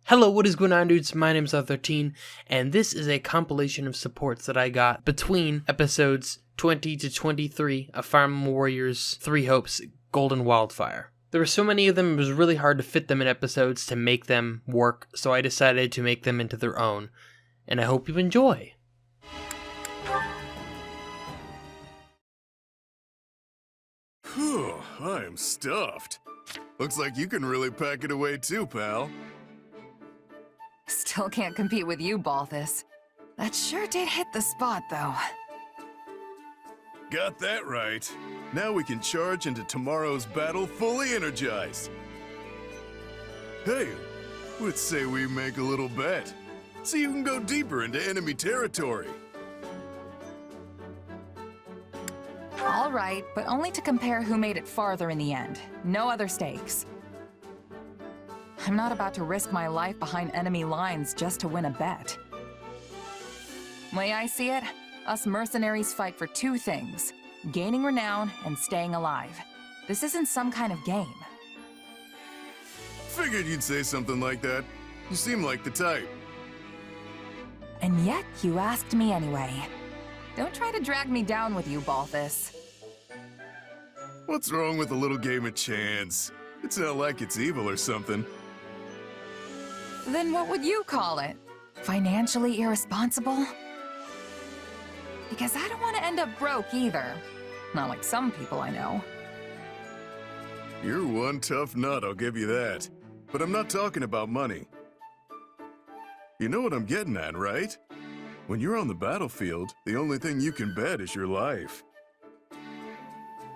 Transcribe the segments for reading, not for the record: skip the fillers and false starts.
Hello, what is going on, dudes? My name is 13, and this is a compilation of supports that I got between episodes 20 to 23 of Fire Emblem Warriors 3 Hopes Golden Wildfire. There were so many of them, it was really hard to fit them in episodes to make them work, so I decided to make them into their own, and I hope you enjoy. Whew, I am stuffed. Looks like you can really pack it away too, pal. Still can't compete with you, Balthus. That sure did hit the spot, though. Got that right. Now we can charge into tomorrow's battle fully energized. Hey, let's say we make a little bet. So you can go deeper into enemy territory. All right, but only to compare who made it farther in the end. No other stakes. I'm not about to risk my life behind enemy lines just to win a bet. Way I see it, us mercenaries fight for two things: gaining renown and staying alive. This isn't some kind of game. Figured you'd say something like that. You seem like the type. And yet, you asked me anyway. Don't try to drag me down with you, Balthus. What's wrong with a little game of chance? It's not like it's evil or something. Then what would you call it? Financially irresponsible? Because I don't want to end up broke either. Not like some people I know. You're one tough nut, I'll give you that. But I'm not talking about money. You know what I'm getting at, right? When you're on the battlefield, the only thing you can bet is your life.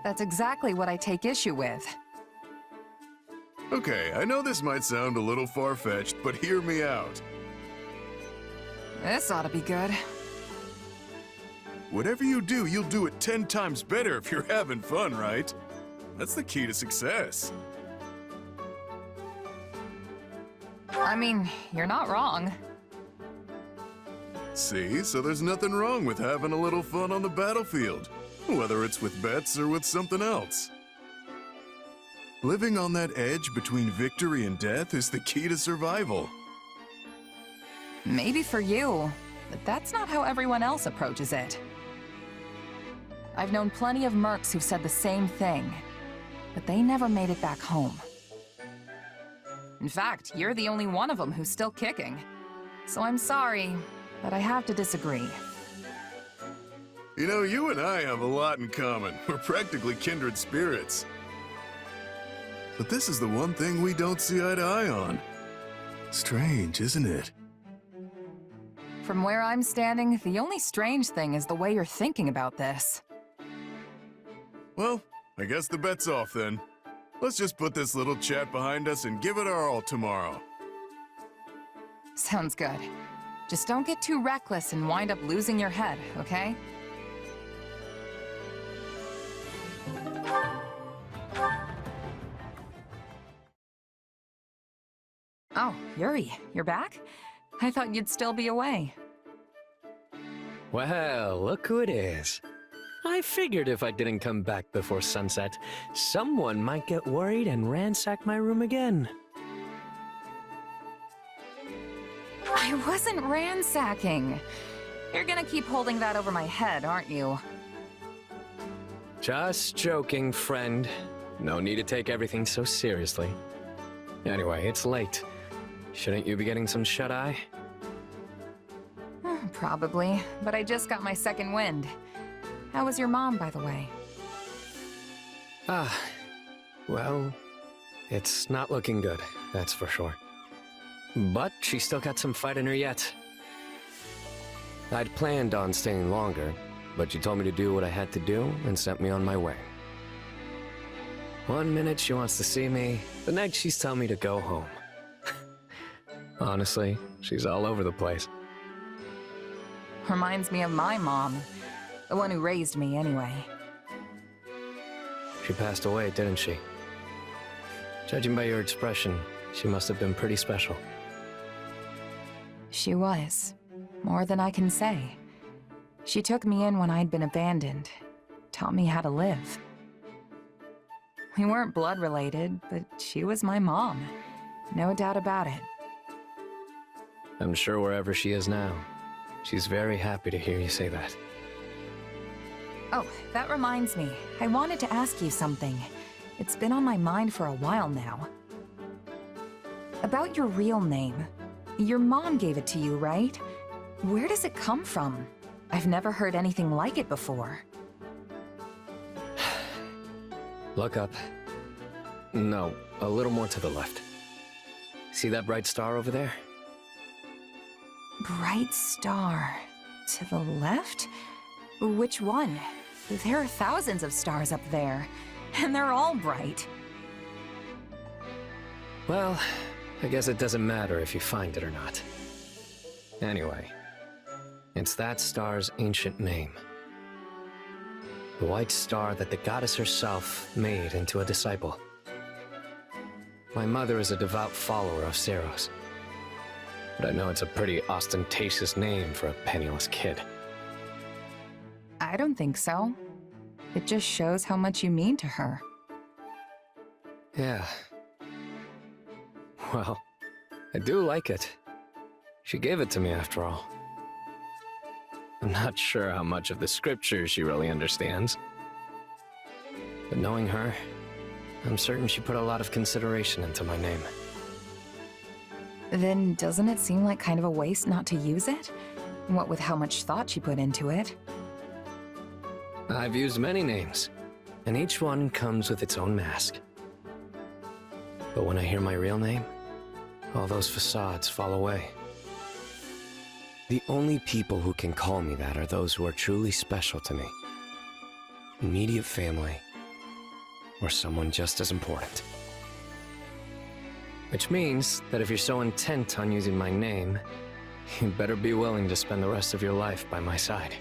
That's exactly what I take issue with. Okay, I know this might sound a little far-fetched, but hear me out. This ought to be good. Whatever you do, you'll do it 10 times better if you're having fun, right? That's the key to success. I mean, you're not wrong. See, so there's nothing wrong with having a little fun on the battlefield, whether it's with bets or with something else. Living on that edge between victory and death is the key to survival. Maybe for you, but that's not how everyone else approaches it. I've known plenty of mercs who've said the same thing, but they never made it back home. In fact, you're the only one of them who's still kicking. So I'm sorry, but I have to disagree. You know, you and I have a lot in common. We're practically kindred spirits. But this is the one thing we don't see eye to eye on. Strange, isn't it? From where I'm standing, the only strange thing is the way you're thinking about this. Well, I guess the bet's off then. Let's just put this little chat behind us and give it our all tomorrow. Sounds good. Just don't get too reckless and wind up losing your head, okay? Oh, Yuri, you're back? I thought you'd still be away. Well, look who it is. I figured if I didn't come back before sunset, someone might get worried and ransack my room again. I wasn't ransacking. You're gonna keep holding that over my head, aren't you? Just joking, friend. No need to take everything so seriously. Anyway, it's late. Shouldn't you be getting some shut-eye? Probably, but I just got my second wind. How was your mom, by the way? Well, it's not looking good, that's for sure. But she's still got some fight in her yet. I'd planned on staying longer, but she told me to do what I had to do and sent me on my way. One minute she wants to see me, the next she's telling me to go home. Honestly, she's all over the place. Reminds me of my mom. The one who raised me, anyway. She passed away, didn't she? Judging by your expression, she must have been pretty special. She was. More than I can say. She took me in when I'd been abandoned. Taught me how to live. We weren't blood related, but she was my mom. No doubt about it. I'm sure wherever she is now, she's very happy to hear you say that. Oh, that reminds me. I wanted to ask you something. It's been on my mind for a while now. About your real name. Your mom gave it to you, right? Where does it come from? I've never heard anything like it before. Look up. No, a little more to the left. See that bright star over there? Bright star. To the left? Which one? There are thousands of stars up there, and they're all bright. Well, I guess it doesn't matter if you find it or not. Anyway, it's that star's ancient name. The white star that the goddess herself made into a disciple. My mother is a devout follower of Ceros, but I know it's a pretty ostentatious name for a penniless kid. I don't think so. It just shows how much you mean to her. Yeah. Well, I do like it. She gave it to me after all. I'm not sure how much of the scriptures she really understands. But knowing her, I'm certain she put a lot of consideration into my name. Then doesn't it seem like kind of a waste not to use it? What with how much thought she put into it? I've used many names, and each one comes with its own mask. But when I hear my real name, all those facades fall away. The only people who can call me that are those who are truly special to me. Immediate family, or someone just as important. Which means that if you're so intent on using my name, you better be willing to spend the rest of your life by my side.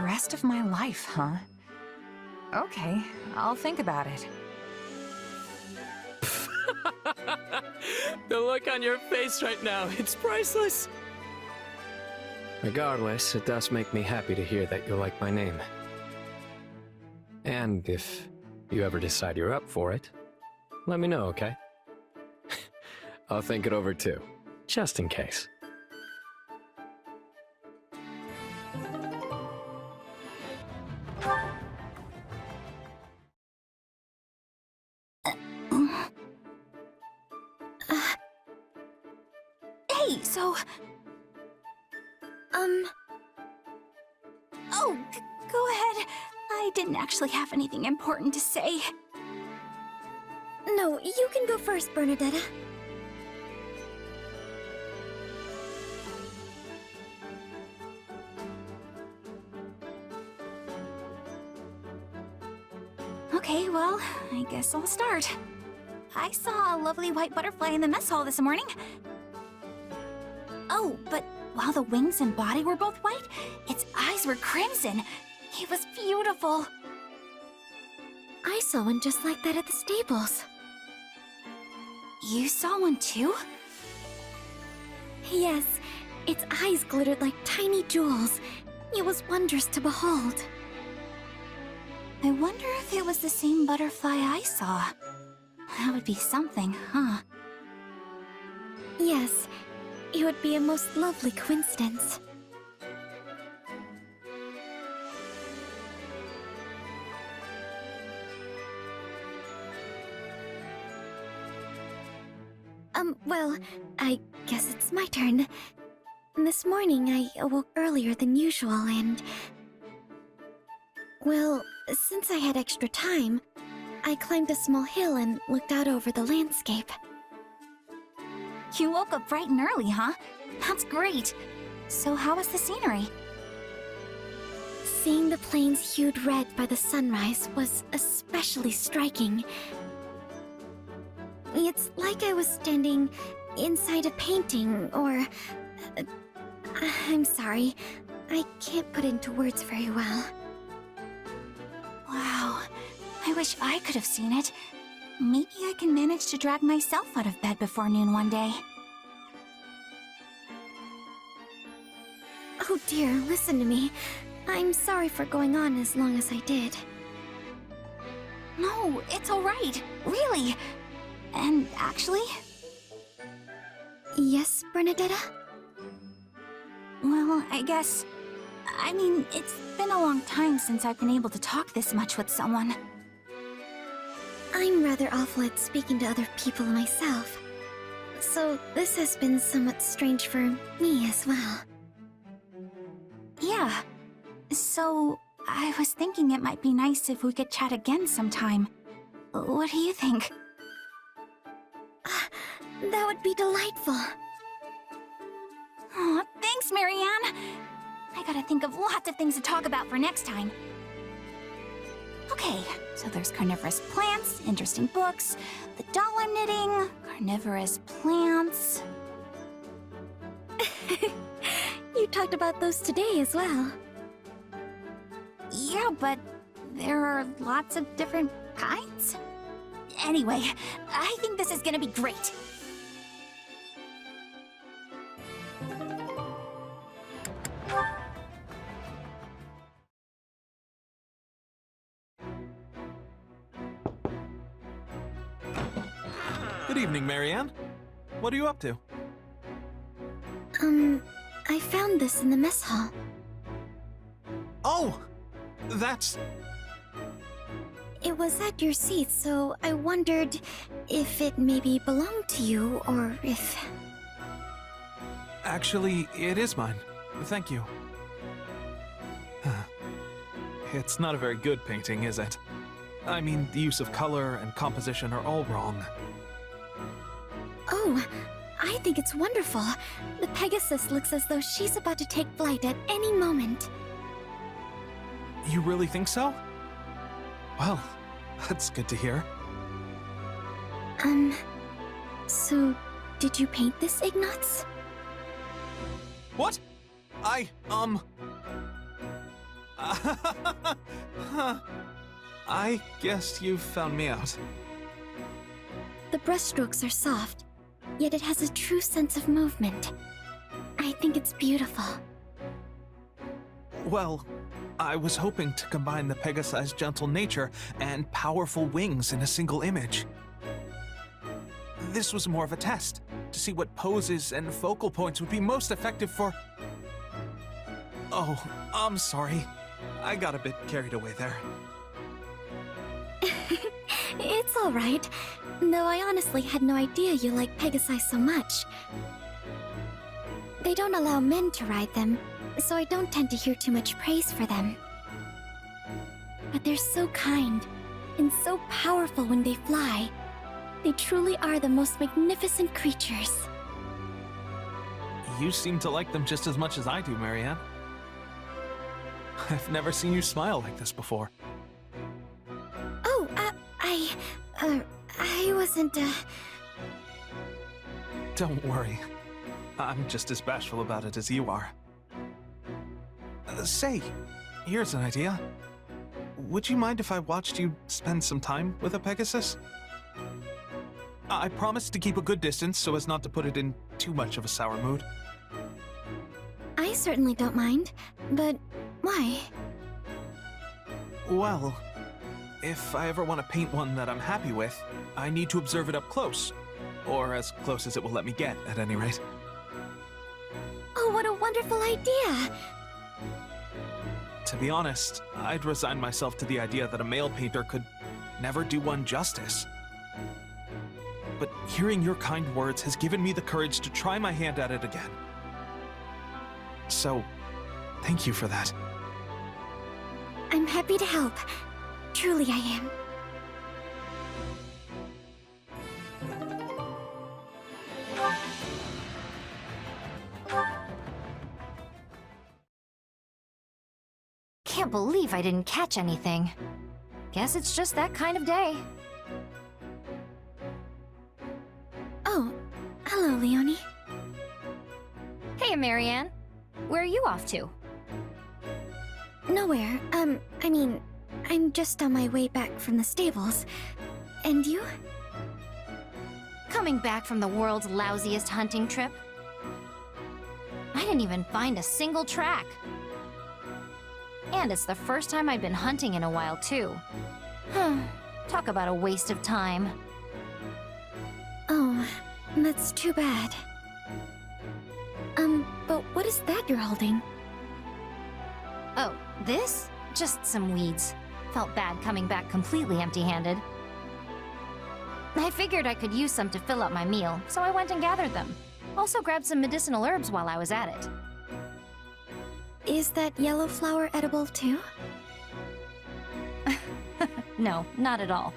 Rest of my life, huh? Okay, I'll think about it. The look on your face right now, it's priceless. Regardless, it does make me happy to hear that you like my name. And if you ever decide you're up for it, let me know, okay? I'll think it over too, just in case. Hey, so... Oh, go ahead. I didn't actually have anything important to say. No, you can go first, Bernadetta. Okay, well, I guess I'll start. I saw a lovely white butterfly in the mess hall this morning. Oh, but while the wings and body were both white, its eyes were crimson. It was beautiful. I saw one just like that at the stables. You saw one too? Yes, its eyes glittered like tiny jewels. It was wondrous to behold. I wonder if it was the same butterfly I saw. That would be something, huh? Yes, it would be a most lovely coincidence. Well, I guess it's my turn. This morning I awoke earlier than usual and... Well, since I had extra time, I climbed a small hill and looked out over the landscape. You woke up bright and early, huh? That's great. So how was the scenery? Seeing the plains hued red by the sunrise was especially striking. It's like I was standing inside a painting, or... I'm sorry. I can't put into words very well. Wow. I wish I could have seen it. Maybe I can manage to drag myself out of bed before noon one day. Oh dear, listen to me. I'm sorry for going on as long as I did. No, it's alright. Really. And actually, Yes, Bernadetta? Well, I mean, it's been a long time since I've been able to talk this much with someone. I'm rather awful at speaking to other people myself. So this has been somewhat strange for me as well. Yeah. So, I was thinking it might be nice if we could chat again sometime. What do you think? That would be delightful. Aw, thanks, Marianne! I gotta think of lots of things to talk about for next time. Okay, so there's carnivorous plants, interesting books, the doll I'm knitting, carnivorous plants... You talked about those today as well. Yeah, but there are lots of different kinds? Anyway, I think this is gonna be great. Good evening, Marianne. What are you up to? I found this in the mess hall. Oh! That's... It was at your seat, so I wondered if it maybe belonged to you, or if... Actually, it is mine. Thank you. It's not a very good painting, is it? I mean, the use of color and composition are all wrong. Oh, I think it's wonderful. The Pegasus looks as though she's about to take flight at any moment. You really think so? Well, that's good to hear. So, did you paint this, Ignatz? What? I guess you found me out. The brushstrokes are soft, yet it has a true sense of movement. I think it's beautiful. Well, I was hoping to combine the Pegasi's gentle nature and powerful wings in a single image. This was more of a test, to see what poses and focal points would be most effective for... Oh, I'm sorry. I got a bit carried away there. It's alright, though I honestly had no idea you like Pegasi so much. They don't allow men to ride them, so I don't tend to hear too much praise for them. But they're so kind, and so powerful when they fly. They truly are the most magnificent creatures. You seem to like them just as much as I do, Marianne. I've never seen you smile like this before. Oh, I wasn't, Don't worry. I'm just as bashful about it as you are. Say, here's an idea. Would you mind if I watched you spend some time with a Pegasus? I promise to keep a good distance so as not to put it in too much of a sour mood. I certainly don't mind, but why? Well, if I ever want to paint one that I'm happy with, I need to observe it up close. Or as close as it will let me get, at any rate. Oh, what a wonderful idea! To be honest, I'd resign myself to the idea that a male painter could never do one justice. But hearing your kind words has given me the courage to try my hand at it again. So, thank you for that. I'm happy to help. Truly I am. Can't believe I didn't catch anything. Guess it's just that kind of day. Oh, hello, Leonie. Hey, Marianne. Where are you off to? Nowhere. I mean, I'm just on my way back from the stables. And you? Coming back from the world's lousiest hunting trip? I didn't even find a single track. And it's the first time I've been hunting in a while, too. Talk about a waste of time. Oh, that's too bad. But what is that you're holding? Oh, this? Just some weeds. Felt bad coming back completely empty-handed. I figured I could use some to fill up my meal, so I went and gathered them. Also grabbed some medicinal herbs while I was at it. Is that yellow flower edible too? No, not at all.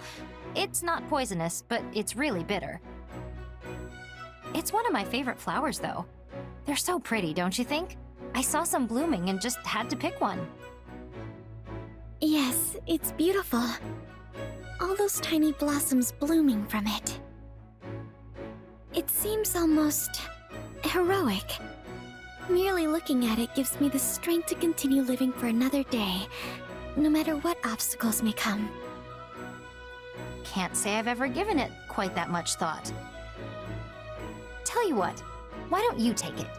It's not poisonous, but it's really bitter. It's one of my favorite flowers, though. They're so pretty, don't you think? I saw some blooming and just had to pick one. Yes, it's beautiful. All those tiny blossoms blooming from it. It seems almost heroic. Merely looking at it gives me the strength to continue living for another day, no matter what obstacles may come. Can't say I've ever given it quite that much thought. Tell you what, why don't you take it?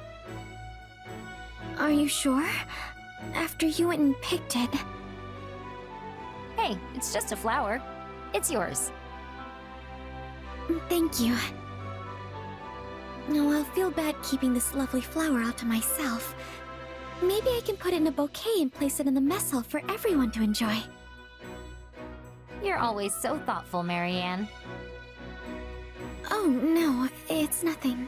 Are you sure? After you went and picked it... Hey, it's just a flower. It's yours. Thank you. No, I'll feel bad keeping this lovely flower all to myself. Maybe I can put it in a bouquet and place it in the mess hall for everyone to enjoy. You're always so thoughtful, Marianne. Oh, no, it's nothing.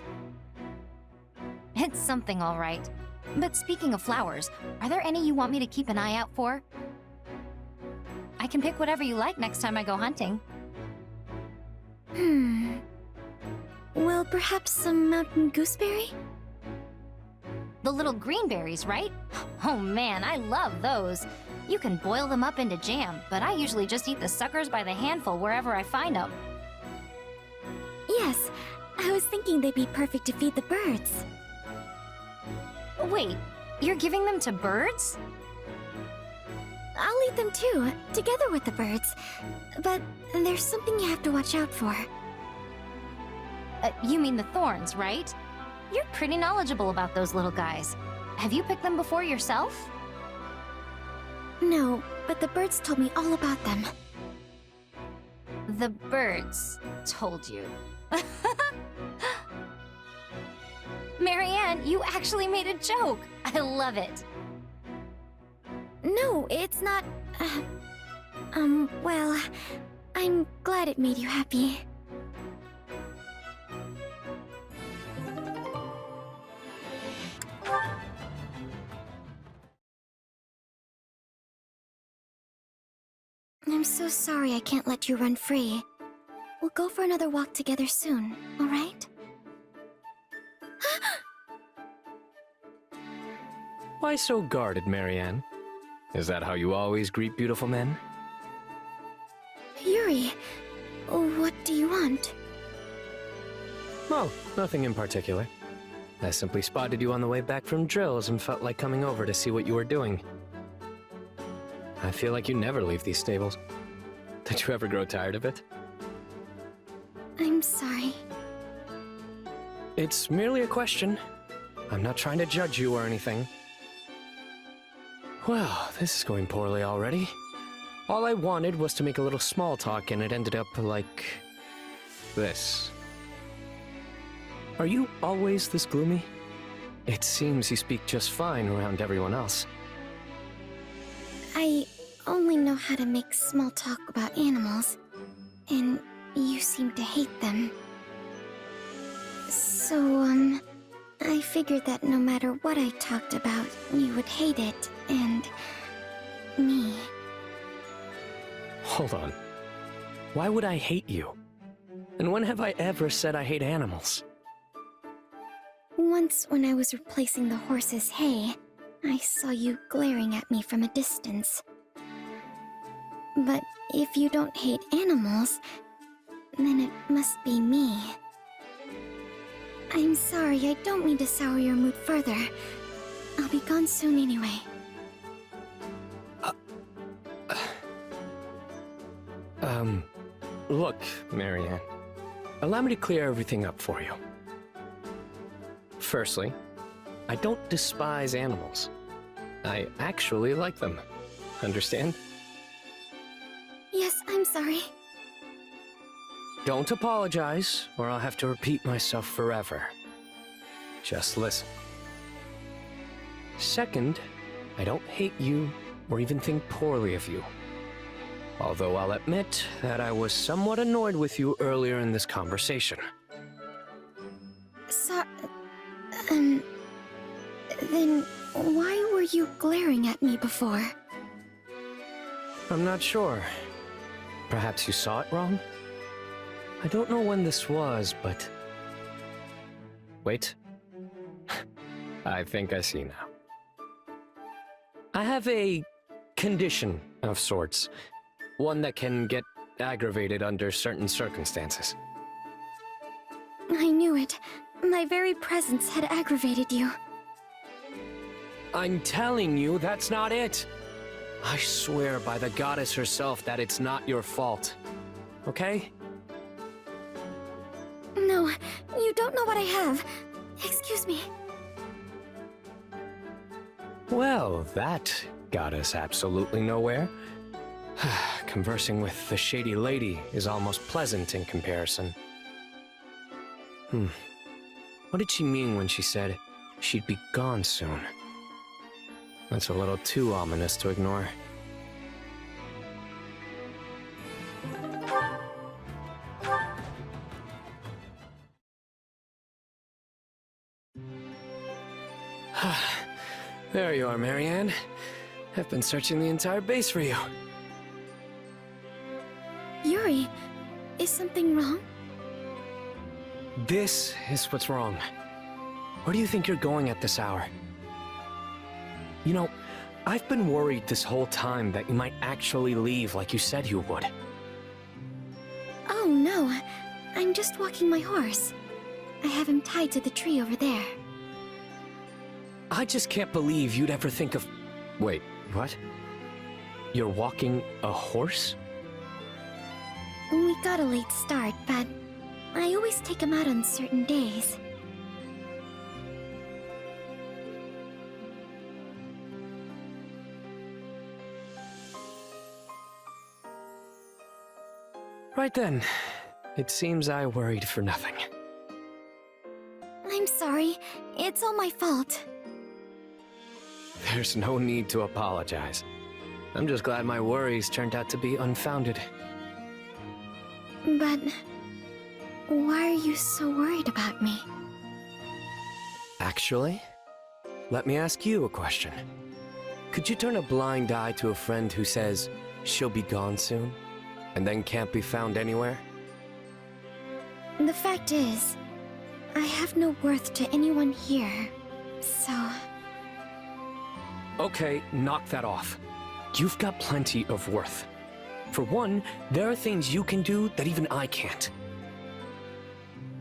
It's something, all right. But speaking of flowers, are there any you want me to keep an eye out for? I can pick whatever you like next time I go hunting. Well, perhaps some mountain gooseberry? The little green berries, right? Oh man, I love those. You can boil them up into jam, but I usually just eat the suckers by the handful wherever I find them. Yes, I was thinking they'd be perfect to feed the birds. Wait, you're giving them to birds? I'll eat them too, together with the birds. But there's something you have to watch out for. You mean the thorns, right? You're pretty knowledgeable about those little guys. Have you picked them before yourself? No, but the birds told me all about them. The birds told you. Marianne, you actually made a joke. I love it. No, it's not... well... I'm glad it made you happy. I'm so sorry I can't let you run free. We'll go for another walk together soon, alright? Why so guarded, Marianne? Is that how you always greet beautiful men? Yuri, what do you want? Oh, nothing in particular. I simply spotted you on the way back from drills and felt like coming over to see what you were doing. I feel like you never leave these stables. Did you ever grow tired of it? I'm sorry. It's merely a question. I'm not trying to judge you or anything. Well, this is going poorly already. All I wanted was to make a little small talk and it ended up like... this. Are you always this gloomy? It seems you speak just fine around everyone else. I only know how to make small talk about animals, and you seem to hate them. So, I figured that no matter what I talked about, you would hate it, and... me. Hold on. Why would I hate you? And when have I ever said I hate animals? Once when I was replacing the horse's hay, I saw you glaring at me from a distance. But if you don't hate animals, then it must be me. I'm sorry, I don't mean to sour your mood further. I'll be gone soon anyway. Look, Marianne. Allow me to clear everything up for you. Firstly, I don't despise animals. I actually like them. Understand? Yes, I'm sorry. Don't apologize, or I'll have to repeat myself forever. just listen. Second, I don't hate you or even think poorly of you. Although I'll admit that I was somewhat annoyed with you earlier in this conversation. Then why were you glaring at me before? I'm not sure. Perhaps you saw it wrong? I don't know when this was, but... Wait. I think I see now. I have a condition of sorts. One that can get aggravated under certain circumstances. I knew it. My very presence had aggravated you. I'm telling you, that's not it. I swear by the goddess herself that it's not your fault. Okay? No, you don't know what I have. Excuse me. Well, that got us absolutely nowhere. Conversing with the shady lady is almost pleasant in comparison. What did she mean when she said she'd be gone soon? That's a little too ominous to ignore. There you are, Marianne. I've been searching the entire base for you. Yuri, is something wrong? This is what's wrong. Where do you think you're going at this hour? You know, I've been worried this whole time that you might actually leave like you said you would. Oh no, I'm just walking my horse. I have him tied to the tree over there. I just can't believe you'd ever think of... Wait, what? You're walking a horse? We got a late start, but I always take him out on certain days. Right then. It seems I worried for nothing. I'm sorry. It's all my fault. There's no need to apologize. I'm just glad my worries turned out to be unfounded. But why are you so worried about me? Actually, let me ask you a question. Could you turn a blind eye to a friend who says she'll be gone soon, and then can't be found anywhere? The fact is, I have no worth to anyone here, so... Okay, knock that off. You've got plenty of worth. For one, there are things you can do that even I can't.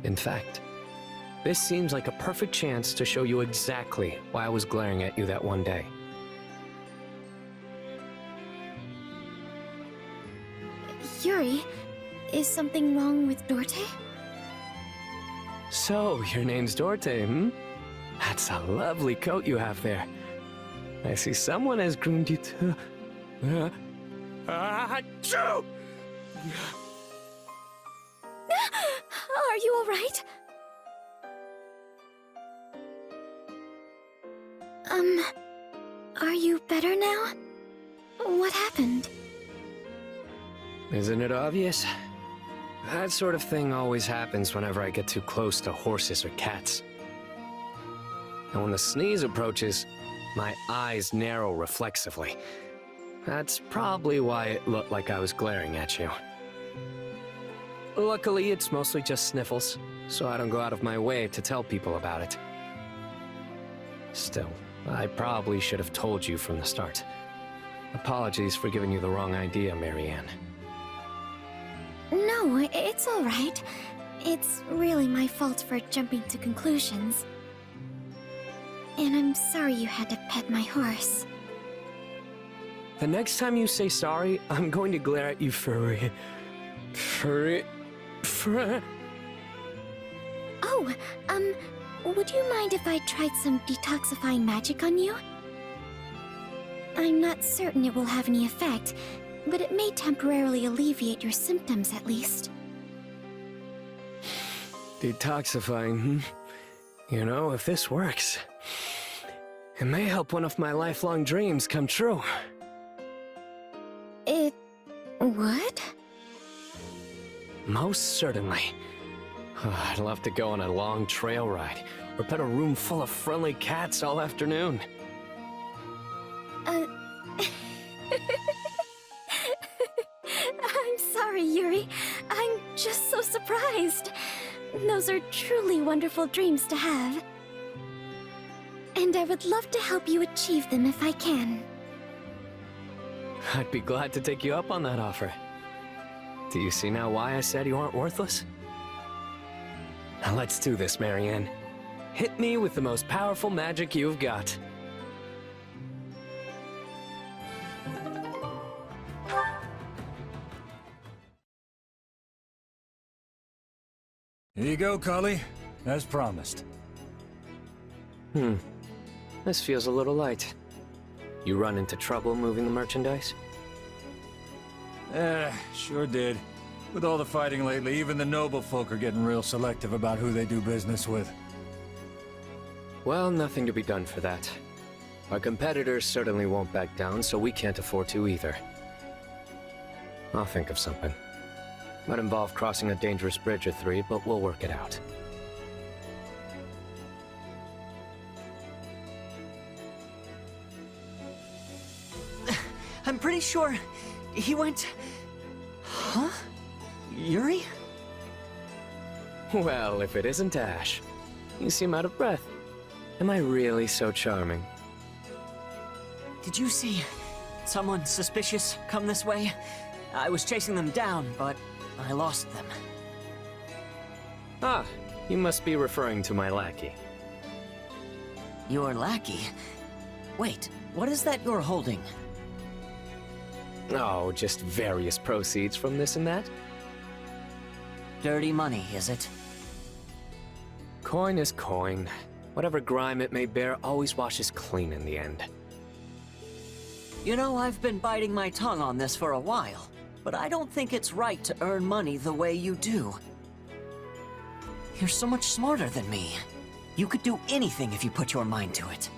In fact, this seems like a perfect chance to show you exactly why I was glaring at you that one day. Yuri, is something wrong with Dorte? So, your name's Dorte, hmm? That's a lovely coat you have there. I see someone has groomed you to... Achoo! Are you alright? Are you better now? What happened? Isn't it obvious? That sort of thing always happens whenever I get too close to horses or cats. And when the sneeze approaches, my eyes narrow reflexively. That's probably why it looked like I was glaring at you. Luckily, it's mostly just sniffles, so I don't go out of my way to tell people about it. Still, I probably should have told you from the start. Apologies for giving you the wrong idea, Marianne. No, it's alright. It's really my fault for jumping to conclusions. And I'm sorry you had to pet my horse. The next time you say sorry, I'm going to glare at you for... Oh, would you mind if I tried some detoxifying magic on you? I'm not certain it will have any effect, but it may temporarily alleviate your symptoms at least. Detoxifying, hmm? You know, if this works, it may help one of my lifelong dreams come true. It would? Most certainly. I'd love to go on a long trail ride, or pet a room full of friendly cats all afternoon. I'm sorry, Yuri. I'm just so surprised. Those are truly wonderful dreams to have. And I would love to help you achieve them if I can. I'd be glad to take you up on that offer. Do you see now why I said you aren't worthless? Now let's do this, Marianne. Hit me with the most powerful magic you've got. Here you go, Cully. As promised. This feels a little light. You run into trouble moving the merchandise? Sure did. With all the fighting lately, even the noble folk are getting real selective about who they do business with. Well, nothing to be done for that. Our competitors certainly won't back down, so we can't afford to either. I'll think of something. Might involve crossing a dangerous bridge or three, but we'll work it out. I'm pretty sure he went... Huh? Yuri? Well, if it isn't Ash. You seem out of breath. Am I really so charming? Did you see someone suspicious come this way? I was chasing them down, but I lost them. Ah, you must be referring to my lackey. Your lackey? Wait, what is that you're holding? Oh, just various proceeds from this and that. Dirty money, is it? Coin is coin. Whatever grime it may bear always washes clean in the end. You know, I've been biting my tongue on this for a while, but I don't think it's right to earn money the way you do. You're so much smarter than me. You could do anything if you put your mind to it.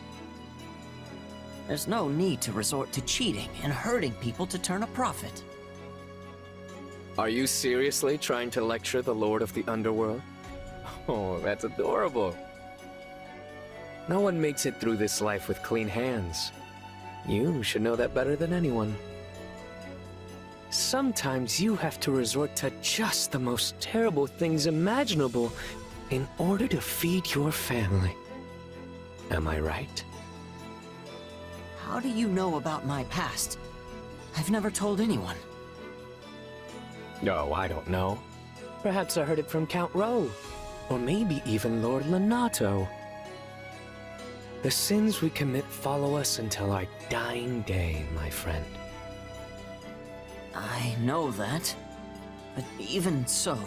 There's no need to resort to cheating and hurting people to turn a profit. Are you seriously trying to lecture the Lord of the Underworld? Oh, that's adorable. No one makes it through this life with clean hands. You should know that better than anyone. Sometimes you have to resort to just the most terrible things imaginable in order to feed your family. Am I right? How do you know about my past? I've never told anyone. No, I don't know. Perhaps I heard it from Count Rowe. Or maybe even Lord Lenato. The sins we commit follow us until our dying day, my friend. I know that. But even so,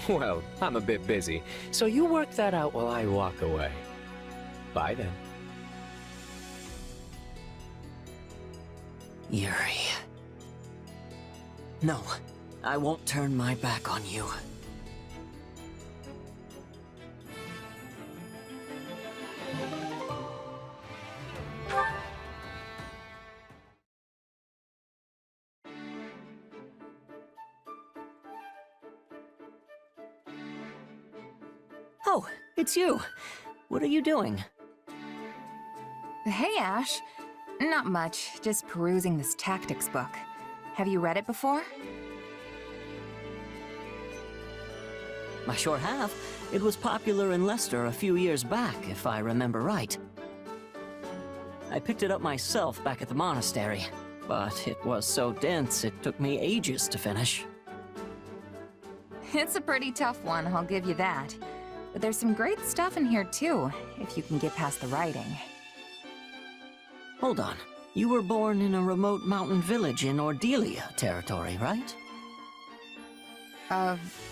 Well, I'm a bit busy, so you work that out while I walk away. Bye then. Yuri. No, I won't turn my back on you. Oh, it's you. What are you doing? Hey, Ash. Not much, just perusing this tactics book. Have you read it before? I sure have. It was popular in Leicester a few years back, if I remember right. I picked it up myself back at the monastery, but it was so dense it took me ages to finish. It's a pretty tough one, I'll give you that. But there's some great stuff in here too, if you can get past the writing. Hold on. You were born in a remote mountain village in Ordelia territory, right?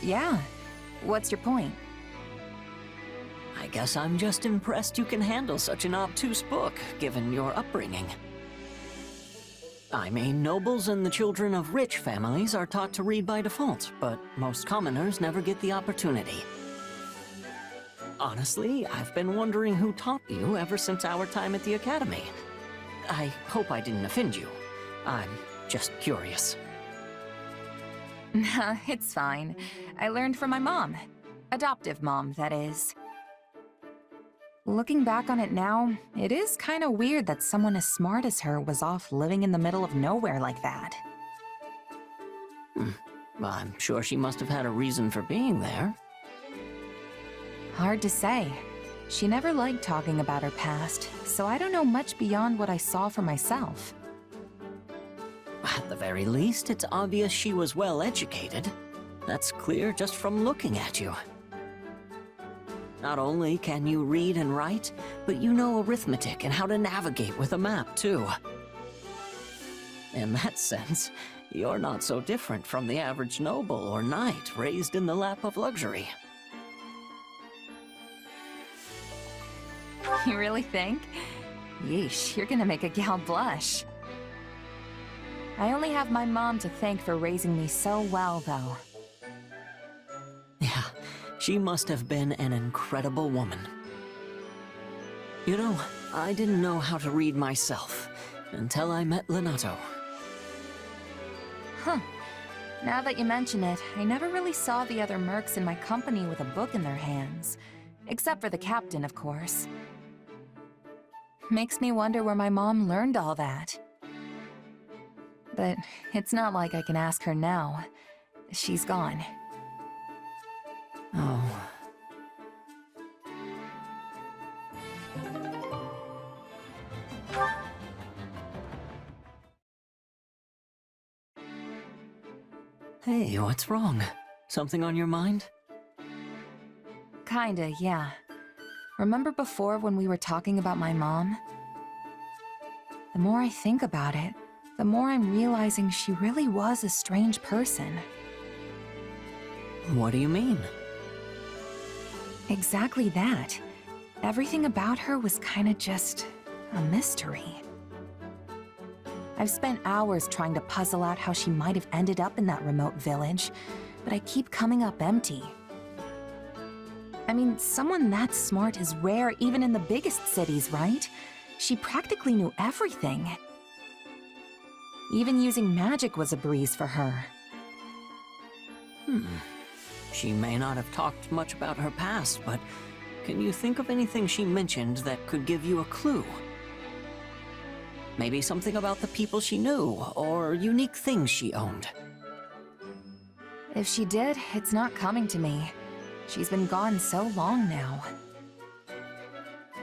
Yeah. What's your point? I guess I'm just impressed you can handle such an obtuse book, given your upbringing. I mean, nobles and the children of rich families are taught to read by default, but most commoners never get the opportunity. Honestly, I've been wondering who taught you ever since our time at the academy. I hope I didn't offend you. I'm just curious. Nah, it's fine. I learned from my mom. Adoptive mom, that is. Looking back on it now, it is kind of weird that someone as smart as her was off living in the middle of nowhere like that. Well, I'm sure she must have had a reason for being there. Hard to say. She never liked talking about her past, so I don't know much beyond what I saw for myself. At the very least, it's obvious she was well educated. That's clear just from looking at you. Not only can you read and write, but you know arithmetic and how to navigate with a map, too. In that sense, you're not so different from the average noble or knight raised in the lap of luxury. You really think? Yeesh, you're gonna make a gal blush. I only have my mom to thank for raising me so well, though. Yeah, she must have been an incredible woman. You know, I didn't know how to read myself until I met Lenato. Huh. Now that you mention it, I never really saw the other mercs in my company with a book in their hands. Except for the captain, of course. Makes me wonder where my mom learned all that. But it's not like I can ask her now. She's gone. Oh. Hey, what's wrong? Something on your mind? Kinda, yeah. Remember before when we were talking about my mom? The more I think about it, the more I'm realizing she really was a strange person. What do you mean? Exactly that. Everything about her was kinda just a mystery. I've spent hours trying to puzzle out how she might have ended up in that remote village, but I keep coming up empty. I mean, someone that smart is rare even in the biggest cities, right? She practically knew everything. Even using magic was a breeze for her. She may not have talked much about her past, but can you think of anything she mentioned that could give you a clue? Maybe something about the people she knew, or unique things she owned. If she did, it's not coming to me. She's been gone so long now.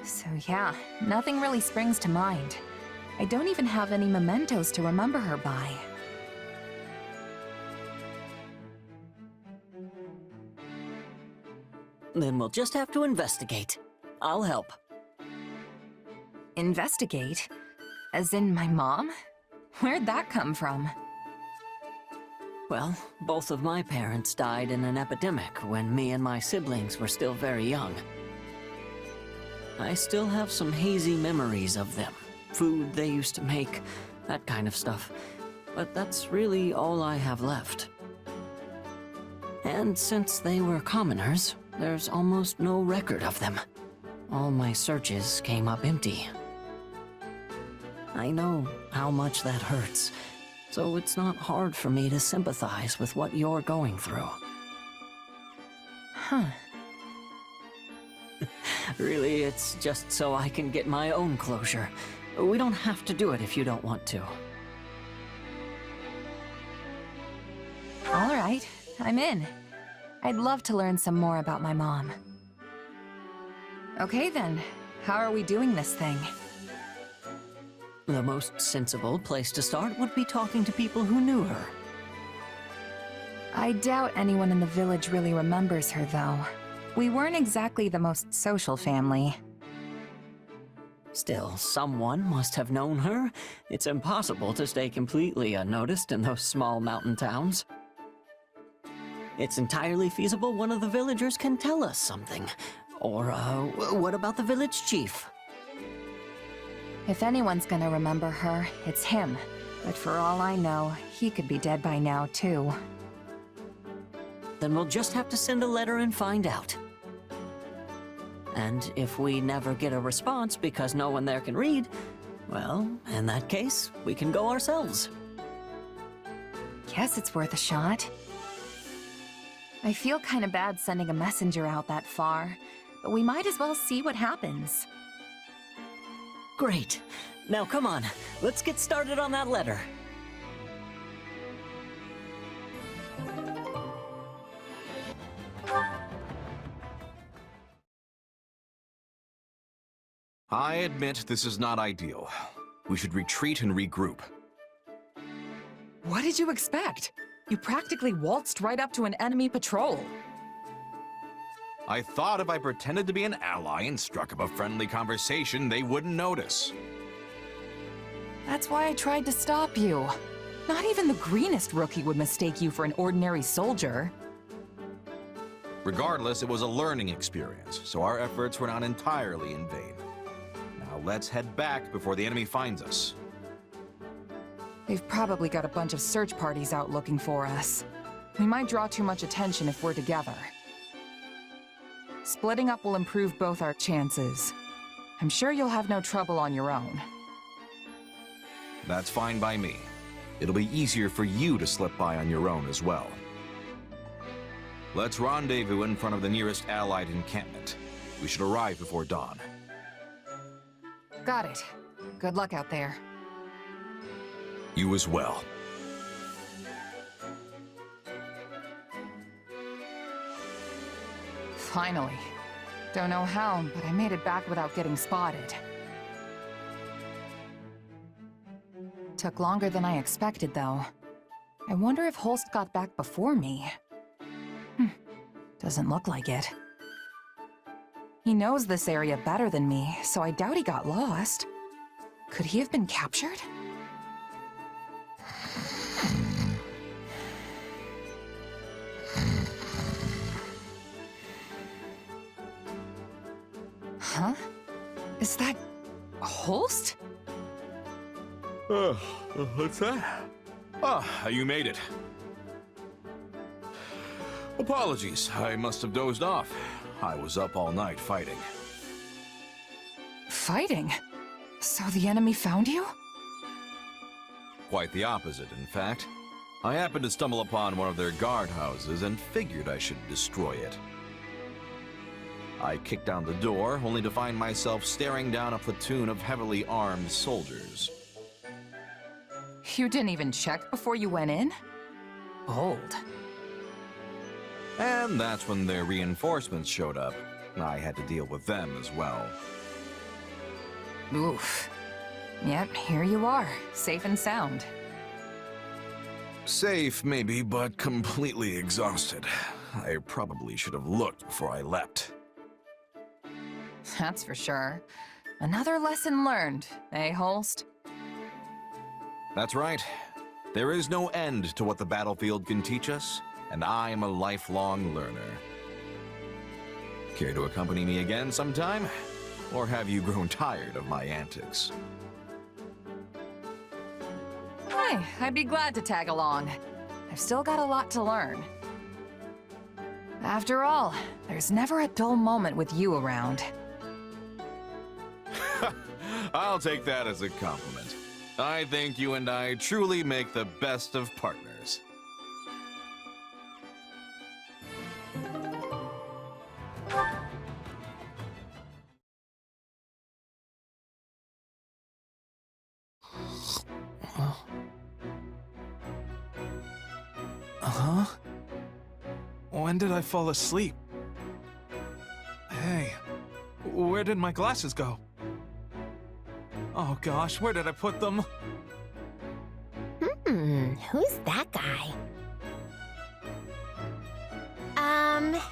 So yeah, nothing really springs to mind. I don't even have any mementos to remember her by. Then we'll just have to investigate. I'll help. Investigate? As in my mom? Where'd that come from? Well, both of my parents died in an epidemic when me and my siblings were still very young. I still have some hazy memories of them. Food they used to make, that kind of stuff. But that's really all I have left. And since they were commoners, there's almost no record of them. All my searches came up empty. I know how much that hurts, so it's not hard for me to sympathize with what you're going through. Huh. Really, it's just so I can get my own closure. We don't have to do it if you don't want to. All right, I'm in. I'd love to learn some more about my mom. Okay then, how are we doing this thing? The most sensible place to start would be talking to people who knew her. I doubt anyone in the village really remembers her, though. We weren't exactly the most social family. Still, someone must have known her. It's impossible to stay completely unnoticed in those small mountain towns. It's entirely feasible one of the villagers can tell us something. Or, what about the village chief? If anyone's gonna remember her, it's him. But for all I know, he could be dead by now, too. Then we'll just have to send a letter and find out. And if we never get a response because no one there can read, well, in that case, we can go ourselves. Guess it's worth a shot. I feel kinda bad sending a messenger out that far, but we might as well see what happens. Great. Now come on, let's get started on that letter. I admit this is not ideal. We should retreat and regroup. What did you expect? You practically waltzed right up to an enemy patrol. I thought if I pretended to be an ally and struck up a friendly conversation, they wouldn't notice. That's why I tried to stop you. Not even the greenest rookie would mistake you for an ordinary soldier. Regardless, it was a learning experience, so our efforts were not entirely in vain. Now let's head back before the enemy finds us. They've probably got a bunch of search parties out looking for us. We might draw too much attention if we're together. Splitting up will improve both our chances. I'm sure you'll have no trouble on your own. That's fine by me. It'll be easier for you to slip by on your own as well. Let's rendezvous in front of the nearest Allied encampment. We should arrive before dawn. Got it. Good luck out there. You as well. Finally. Don't know how, but I made it back without getting spotted. Took longer than I expected, though. I wonder if Holst got back before me. Doesn't look like it. He knows this area better than me, so I doubt he got lost. Could he have been captured? Huh? Is that Holst? What's that? Ah, you made it. Apologies, I must have dozed off. I was up all night fighting. Fighting? So the enemy found you? Quite the opposite, in fact. I happened to stumble upon one of their guardhouses and figured I should destroy it. I kicked down the door, only to find myself staring down a platoon of heavily armed soldiers. You didn't even check before you went in? Bold. And that's when their reinforcements showed up. I had to deal with them as well. Oof. Yep, here you are, safe and sound. Safe, maybe, but completely exhausted. I probably should have looked before I leapt. That's for sure. Another lesson learned, eh, Holst? That's right. There is no end to what the battlefield can teach us, and I'm a lifelong learner. Care to accompany me again sometime? Or have you grown tired of my antics? Hey, I'd be glad to tag along. I've still got a lot to learn. After all, there's never a dull moment with you around. I'll take that as a compliment. I think you and I truly make the best of partners. Huh? When did I fall asleep? Hey, where did my glasses go? Oh gosh, where did I put them? Who's that guy?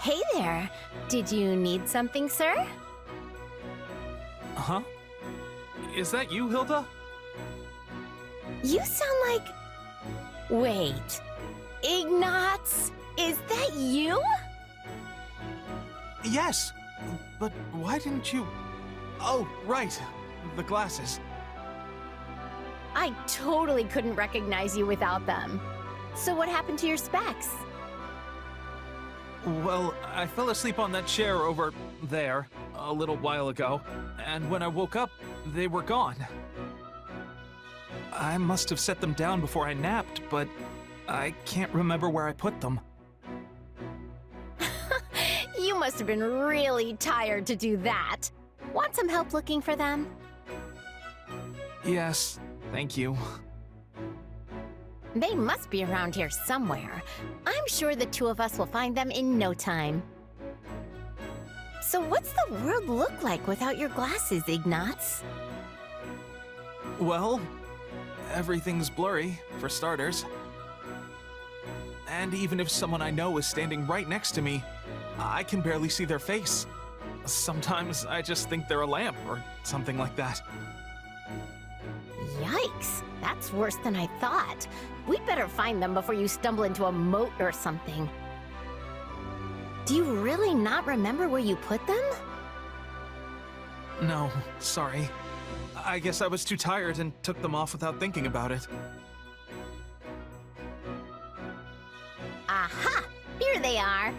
Hey there. Did you need something, sir? Huh? Is that you, Hilda? You sound like... Wait. Ignatz? Is that you? Yes, but why didn't you... Oh, right, the glasses. I totally couldn't recognize you without them. So what happened to your specs? Well, I fell asleep on that chair over there. a little while ago, and when I woke up, they were gone. I must have set them down before I napped, but I can't remember where I put them. You must have been really tired to do that. Want some help looking for them? Yes, thank you. They must be around here somewhere. I'm sure the two of us will find them in no time. So what's the world look like without your glasses, Ignatz? Well, everything's blurry, for starters. And even if someone I know is standing right next to me, I can barely see their face. Sometimes I just think they're a lamp or something like that. Yikes, that's worse than I thought. We'd better find them before you stumble into a moat or something. Do you really not remember where you put them? No, sorry. I guess I was too tired and took them off without thinking about it. Aha! Here they are.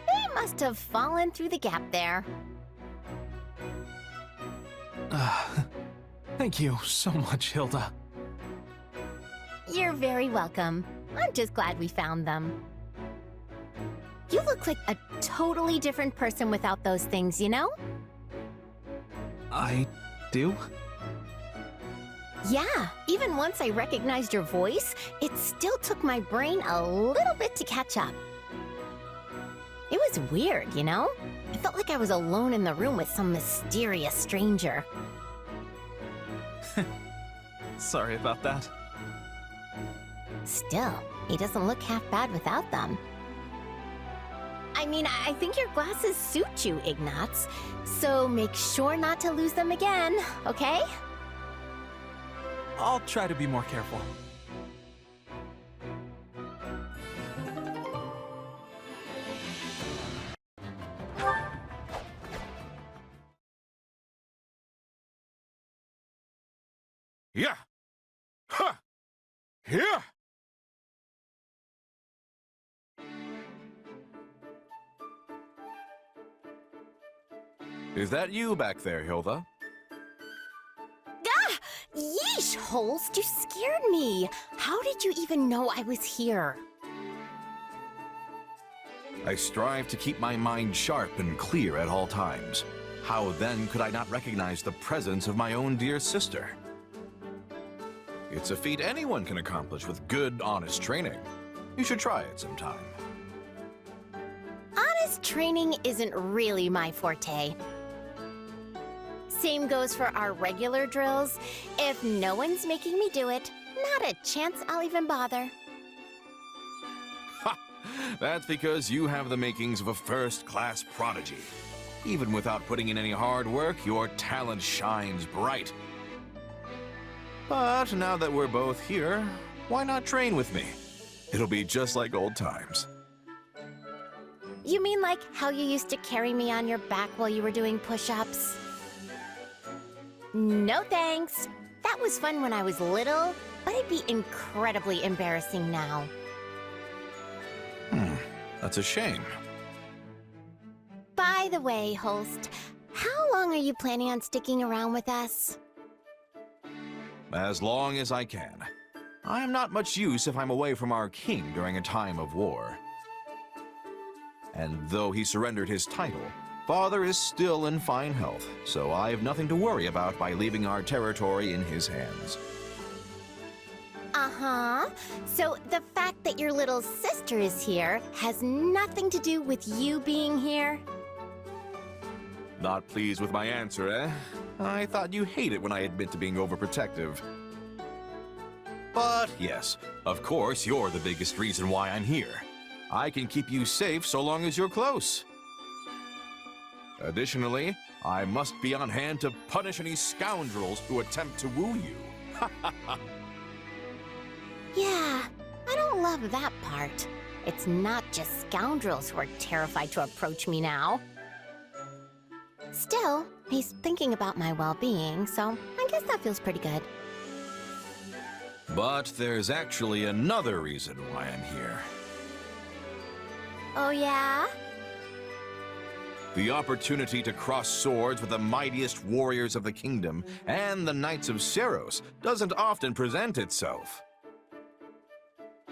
They must have fallen through the gap there. Thank you so much, Hilda. You're very welcome. I'm just glad we found them. You look like a totally different person without those things, you know? I do? Yeah, even once I recognized your voice, it still took my brain a little bit to catch up. It was weird, you know? I felt like I was alone in the room with some mysterious stranger. Sorry about that. Still, he doesn't look half bad without them. I mean, I think your glasses suit you, Ignatz. So make sure not to lose them again, okay? I'll try to be more careful. Yeah! Ha! Here! Is that you back there, Hilda? Ah! Yeesh, Holst, you scared me. How did you even know I was here? I strive to keep my mind sharp and clear at all times. How then could I not recognize the presence of my own dear sister? It's a feat anyone can accomplish with good, honest training. You should try it sometime. Honest training isn't really my forte. Same goes for our regular drills. If no one's making me do it, not a chance I'll even bother. Ha! That's because you have the makings of a first-class prodigy. Even without putting in any hard work, your talent shines bright. But now that we're both here, why not train with me? It'll be just like old times. You mean like how you used to carry me on your back while you were doing push-ups? No thanks. That was fun when I was little, but it'd be incredibly embarrassing now. That's a shame. By the way, Holst, how long are you planning on sticking around with us? As long as I can. I am not much use if I'm away from our king during a time of war. And though he surrendered his title, Father is still in fine health, so I have nothing to worry about by leaving our territory in his hands. Uh-huh. So the fact that your little sister is here has nothing to do with you being here? Not pleased with my answer, eh? I thought you hate it when I admit to being overprotective. But yes, of course you're the biggest reason why I'm here. I can keep you safe so long as you're close. Additionally, I must be on hand to punish any scoundrels who attempt to woo you. Yeah, I don't love that part. It's not just scoundrels who are terrified to approach me now. Still, he's thinking about my well-being, so I guess that feels pretty good. But there's actually another reason why I'm here. Oh yeah? The opportunity to cross swords with the mightiest warriors of the kingdom and the Knights of Seiros doesn't often present itself.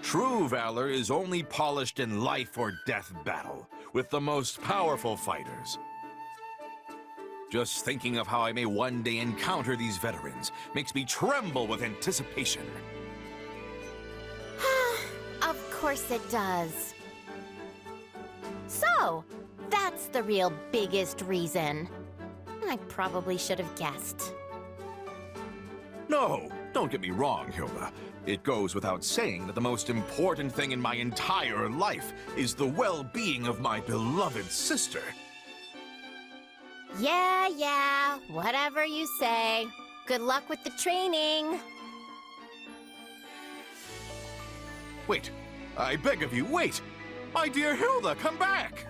True valor is only polished in life or death battle, with the most powerful fighters. Just thinking of how I may one day encounter these veterans makes me tremble with anticipation. Of course it does. So, that's the real biggest reason. I probably should have guessed. No, don't get me wrong, Hilda. It goes without saying that the most important thing in my entire life is the well-being of my beloved sister. Yeah, whatever you say. Good luck with the training. Wait, I beg of you, wait! My dear Hilda, come back!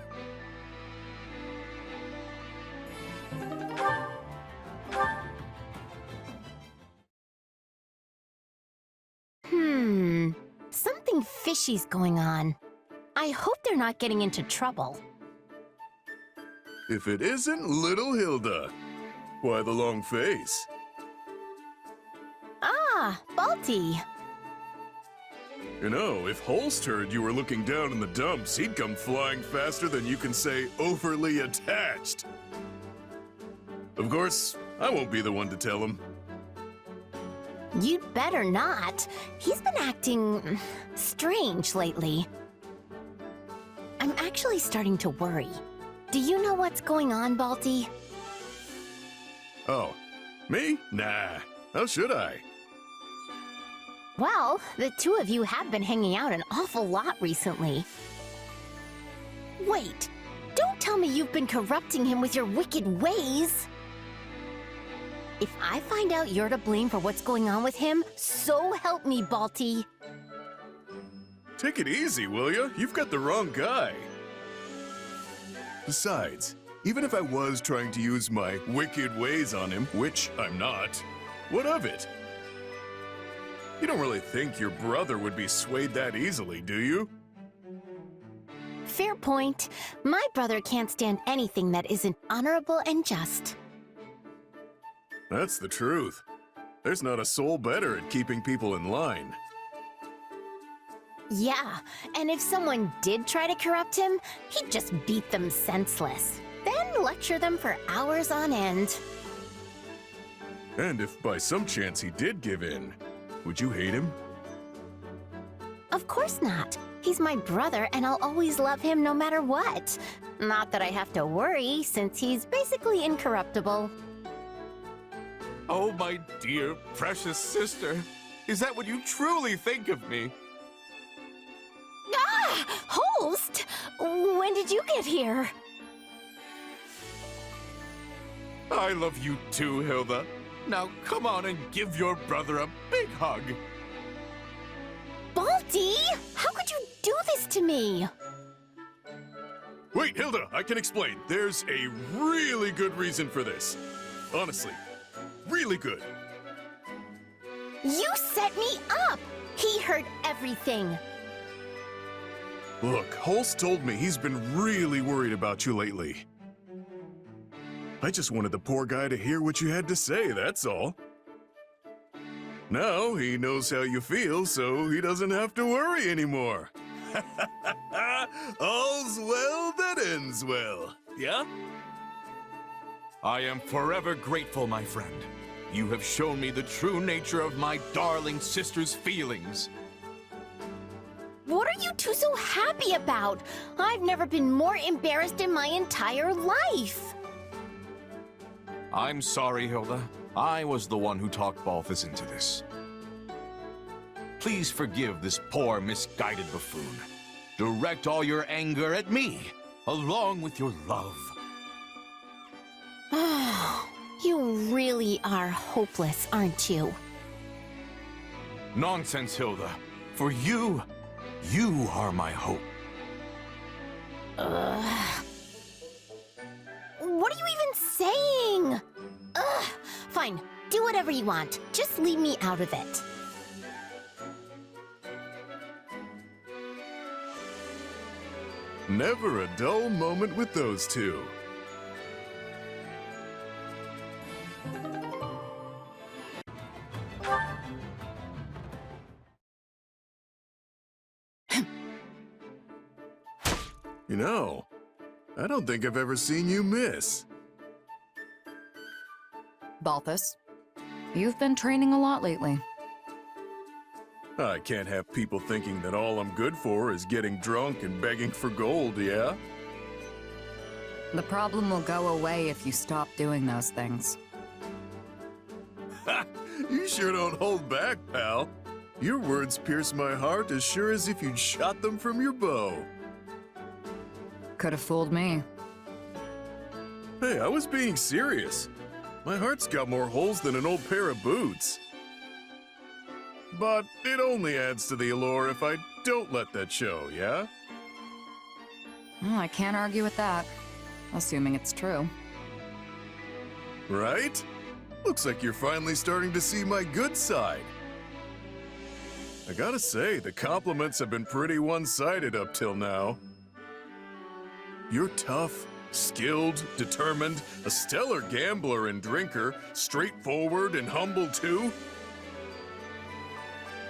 Something fishy's going on. I hope they're not getting into trouble. If it isn't little Hilda. Why the long face? Ah, Balti. You know, if Holst heard you were looking down in the dumps, he'd come flying faster than you can say overly attached. Of course, I won't be the one to tell him. You'd better not. He's been acting strange lately. I'm actually starting to worry. Do you know what's going on, Balti? Oh, me? Nah. How should I? Well, the two of you have been hanging out an awful lot recently. Wait, don't tell me you've been corrupting him with your wicked ways! If I find out you're to blame for what's going on with him, so help me, Balti! Take it easy, will ya? You've got the wrong guy. Besides, even if I was trying to use my wicked ways on him, which I'm not, what of it? You don't really think your brother would be swayed that easily, do you? Fair point. My brother can't stand anything that isn't honorable and just. That's the truth. There's not a soul better at keeping people in line. Yeah, and if someone did try to corrupt him, he'd just beat them senseless. Then lecture them for hours on end. And if by some chance he did give in, would you hate him? Of course not. He's my brother, and I'll always love him no matter what. Not that I have to worry, since he's basically incorruptible. Oh, my dear, precious sister. Is that what you truly think of me? Ah! Holst! When did you get here? I love you too, Hilda. Now come on and give your brother a big hug. Balti! How could you do this to me? Wait, Hilda, I can explain. There's a really good reason for this. Honestly, really good. You set me up! He heard everything. Look, Holst told me he's been really worried about you lately. I just wanted the poor guy to hear what you had to say, that's all. Now he knows how you feel, so he doesn't have to worry anymore. All's well that ends well, yeah? I am forever grateful, my friend. You have shown me the true nature of my darling sister's feelings. What are you two so happy about? I've never been more embarrassed in my entire life. I'm sorry, Hilda. I was the one who talked Balthus into this. Please forgive this poor, misguided buffoon. Direct all your anger at me, along with your love. You really are hopeless, aren't you? Nonsense, Hilda. For you are my hope. What are you even saying? Fine, do whatever you want. Just leave me out of it. Never a dull moment with those two. know, I don't think I've ever seen you miss. Balthus, you've been training a lot lately. I can't have people thinking that all I'm good for is getting drunk and begging for gold, yeah? The problem will go away if you stop doing those things. Ha! You sure don't hold back, pal. Your words pierce my heart as sure as if you'd shot them from your bow. Could have fooled me. Hey, I was being serious. My heart's got more holes than an old pair of boots. But it only adds to the allure if I don't let that show, yeah? Well, I can't argue with that, assuming it's true. Right? Looks like you're finally starting to see my good side. I gotta say, the compliments have been pretty one-sided up till now. You're tough, skilled, determined, a stellar gambler and drinker, straightforward and humble too.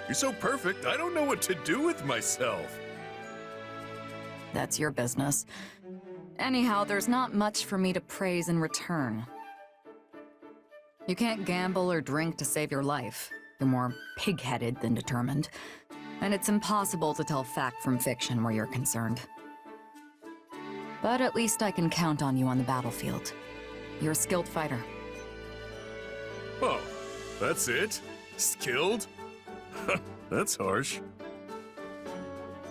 You're so perfect, I don't know what to do with myself. That's your business. Anyhow, there's not much for me to praise in return. You can't gamble or drink to save your life. You're more pig-headed than determined. And it's impossible to tell fact from fiction where you're concerned. But at least I can count on you on the battlefield. You're a skilled fighter. Oh, that's it? Skilled? That's harsh.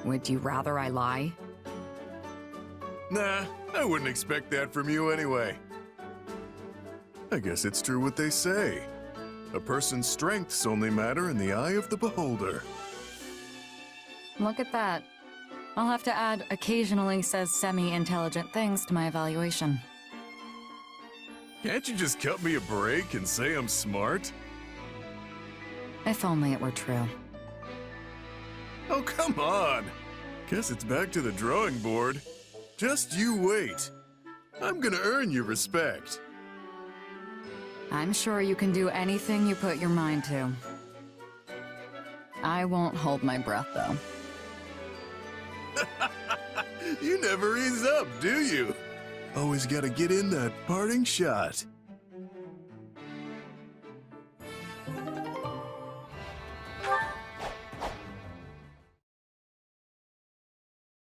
Would you rather I lie? Nah, I wouldn't expect that from you anyway. I guess it's true what they say. A person's strengths only matter in the eye of the beholder. Look at that. I'll have to add occasionally says semi-intelligent things to my evaluation. Can't you just cut me a break and say I'm smart? If only it were true. Oh, come on! Guess it's back to the drawing board. Just you wait. I'm gonna earn your respect. I'm sure you can do anything you put your mind to. I won't hold my breath, though. You never ease up, do you? Always gotta get in that parting shot.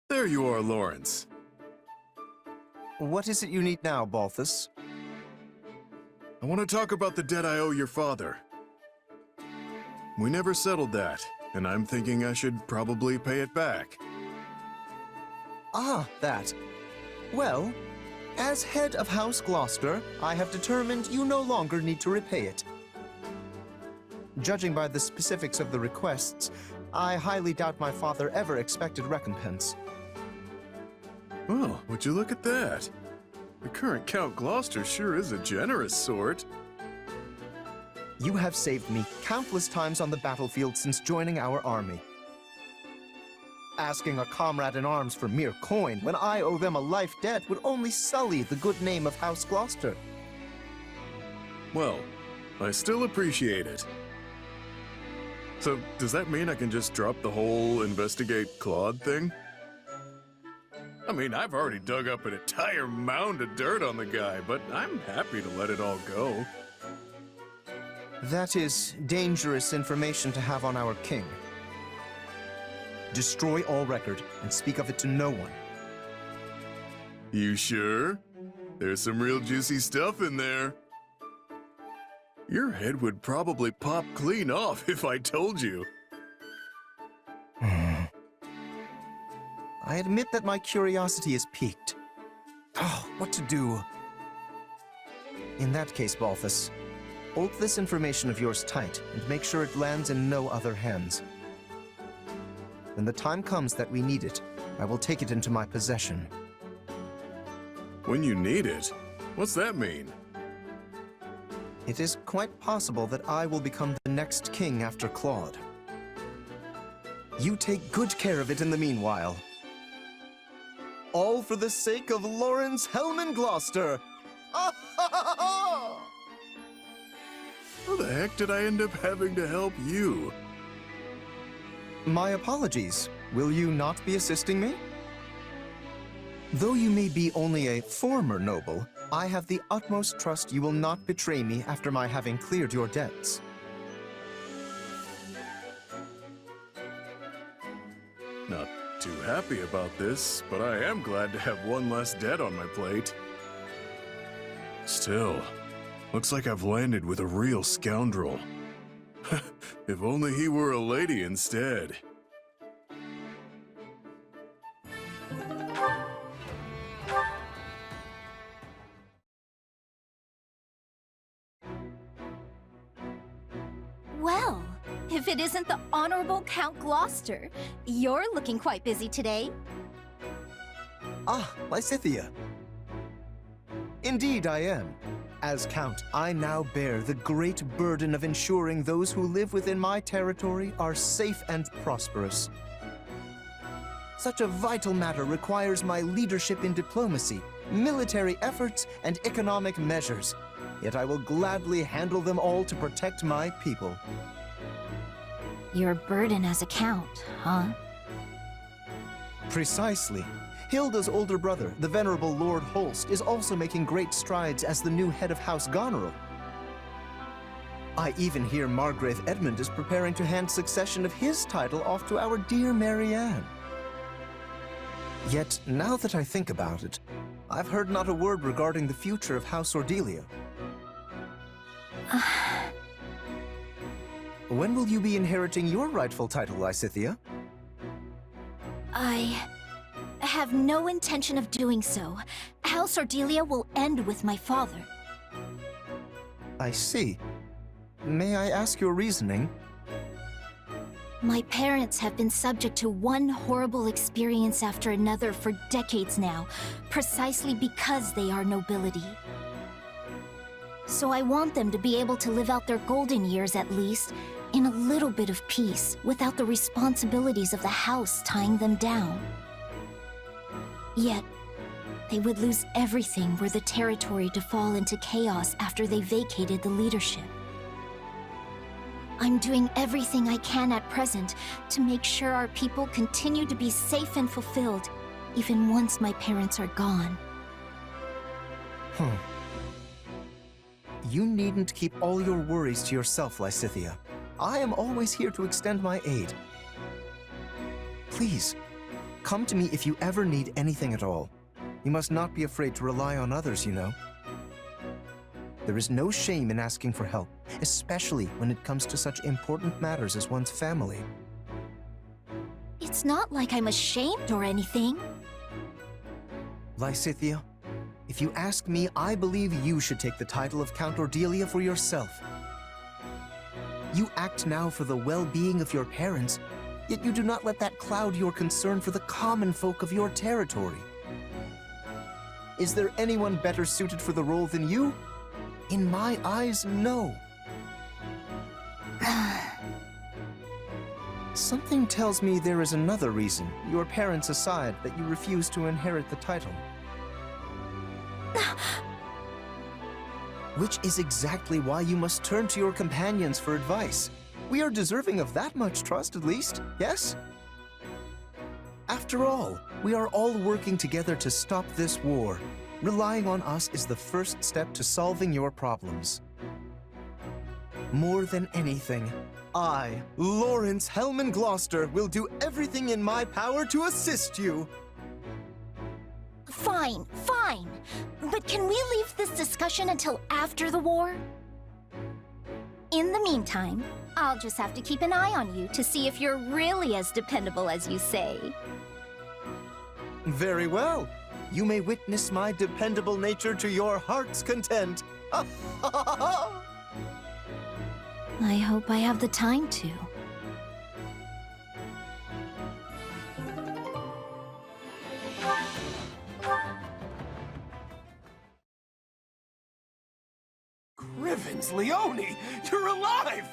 There you are, Lawrence. What is it you need now, Balthus? I want to talk about the debt I owe your father. We never settled that, and I'm thinking I should probably pay it back. Ah, that. Well, as head of House Gloucester, I have determined you no longer need to repay it. Judging by the specifics of the requests, I highly doubt my father ever expected recompense. Well, would you look at that? The current Count Gloucester sure is a generous sort. You have saved me countless times on the battlefield since joining our army. Asking a comrade in arms for mere coin when I owe them a life debt would only sully the good name of House Gloucester. Well, I still appreciate it. So, does that mean I can just drop the whole investigate Claude thing? I mean, I've already dug up an entire mound of dirt on the guy, but I'm happy to let it all go. That is dangerous information to have on our king. Destroy all record and speak of it to no one. You sure? There's some real juicy stuff in there. Your head would probably pop clean off if I told you. I admit that my curiosity is piqued. Oh, what to do? In that case, Balthus, hold this information of yours tight and make sure it lands in no other hands. When the time comes that we need it, I will take it into my possession. When you need it? What's that mean? It is quite possible that I will become the next king after Claude. You take good care of it in the meanwhile. All for the sake of Lawrence Hellman Gloucester! How the heck did I end up having to help you? My apologies. Will you not be assisting me? Though you may be only a former noble, I have the utmost trust you will not betray me after my having cleared your debts. Not too happy about this, but I am glad to have one less debt on my plate. Still, looks like I've landed with a real scoundrel. If only he were a lady instead. Well, if it isn't the Honorable Count Gloucester, you're looking quite busy today. Ah, Lysithea. Indeed I am. As Count, I now bear the great burden of ensuring those who live within my territory are safe and prosperous. Such a vital matter requires my leadership in diplomacy, military efforts, and economic measures. Yet I will gladly handle them all to protect my people. Your burden as a count, huh? Precisely. Hilda's older brother, the venerable Lord Holst, is also making great strides as the new head of House Goneril. I even hear Margrave Edmund is preparing to hand succession of his title off to our dear Marianne. Yet, now that I think about it, I've heard not a word regarding the future of House Ordelia. When will you be inheriting your rightful title, Lysithea? I have no intention of doing so. House Ordelia will end with my father. I see. May I ask your reasoning? My parents have been subject to one horrible experience after another for decades now, precisely because they are nobility. So I want them to be able to live out their golden years at least, in a little bit of peace, without the responsibilities of the house tying them down. Yet, they would lose everything were the territory to fall into chaos after they vacated the leadership. I'm doing everything I can at present to make sure our people continue to be safe and fulfilled, even once my parents are gone. You needn't keep all your worries to yourself, Lysithea. I am always here to extend my aid. Please, come to me if you ever need anything at all. You must not be afraid to rely on others, you know. There is no shame in asking for help, especially when it comes to such important matters as one's family. It's not like I'm ashamed or anything. Lysithea, if you ask me, I believe you should take the title of Count Ordelia for yourself. You act now for the well-being of your parents, yet you do not let that cloud your concern for the common folk of your territory. Is there anyone better suited for the role than you? In my eyes, no. Something tells me there is another reason, your parents aside, that you refuse to inherit the title. Which is exactly why you must turn to your companions for advice. We are deserving of that much trust, at least, yes? After all, we are all working together to stop this war. Relying on us is the first step to solving your problems. More than anything, I, Lawrence Hellman Gloucester, will do everything in my power to assist you. Fine, fine. But can we leave this discussion until after the war? In the meantime, I'll just have to keep an eye on you to see if you're really as dependable as you say. Very well. You may witness my dependable nature to your heart's content. I hope I have the time to. Rivens, Leone, you're alive!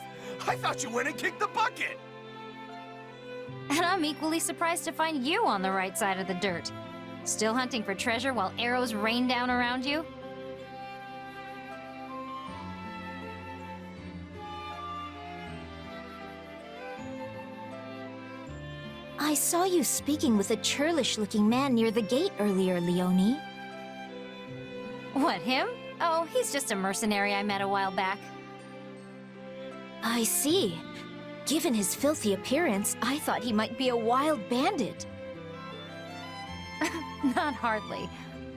I thought you went and kicked the bucket! And I'm equally surprised to find you on the right side of the dirt. Still hunting for treasure while arrows rain down around you? I saw you speaking with a churlish-looking man near the gate earlier, Leonie. What, him? Oh, he's just a mercenary I met a while back. I see. Given his filthy appearance, I thought he might be a wild bandit. Not hardly.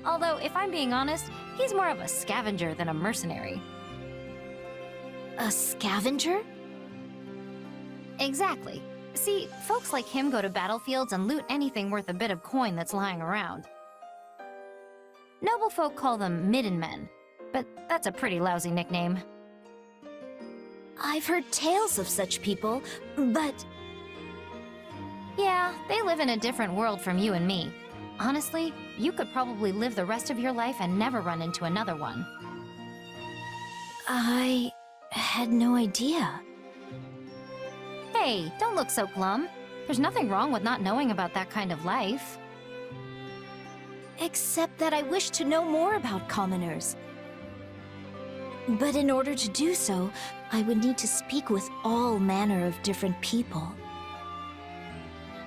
Although, if I'm being honest, he's more of a scavenger than a mercenary. A scavenger? Exactly. See, folks like him go to battlefields and loot anything worth a bit of coin that's lying around. Noble folk call them midden men, but that's a pretty lousy nickname. I've heard tales of such people, but... Yeah, they live in a different world from you and me. Honestly, you could probably live the rest of your life and never run into another one. I had no idea. Hey, don't look so glum. There's nothing wrong with not knowing about that kind of life. Except that I wish to know more about commoners. But in order to do so, I would need to speak with all manner of different people.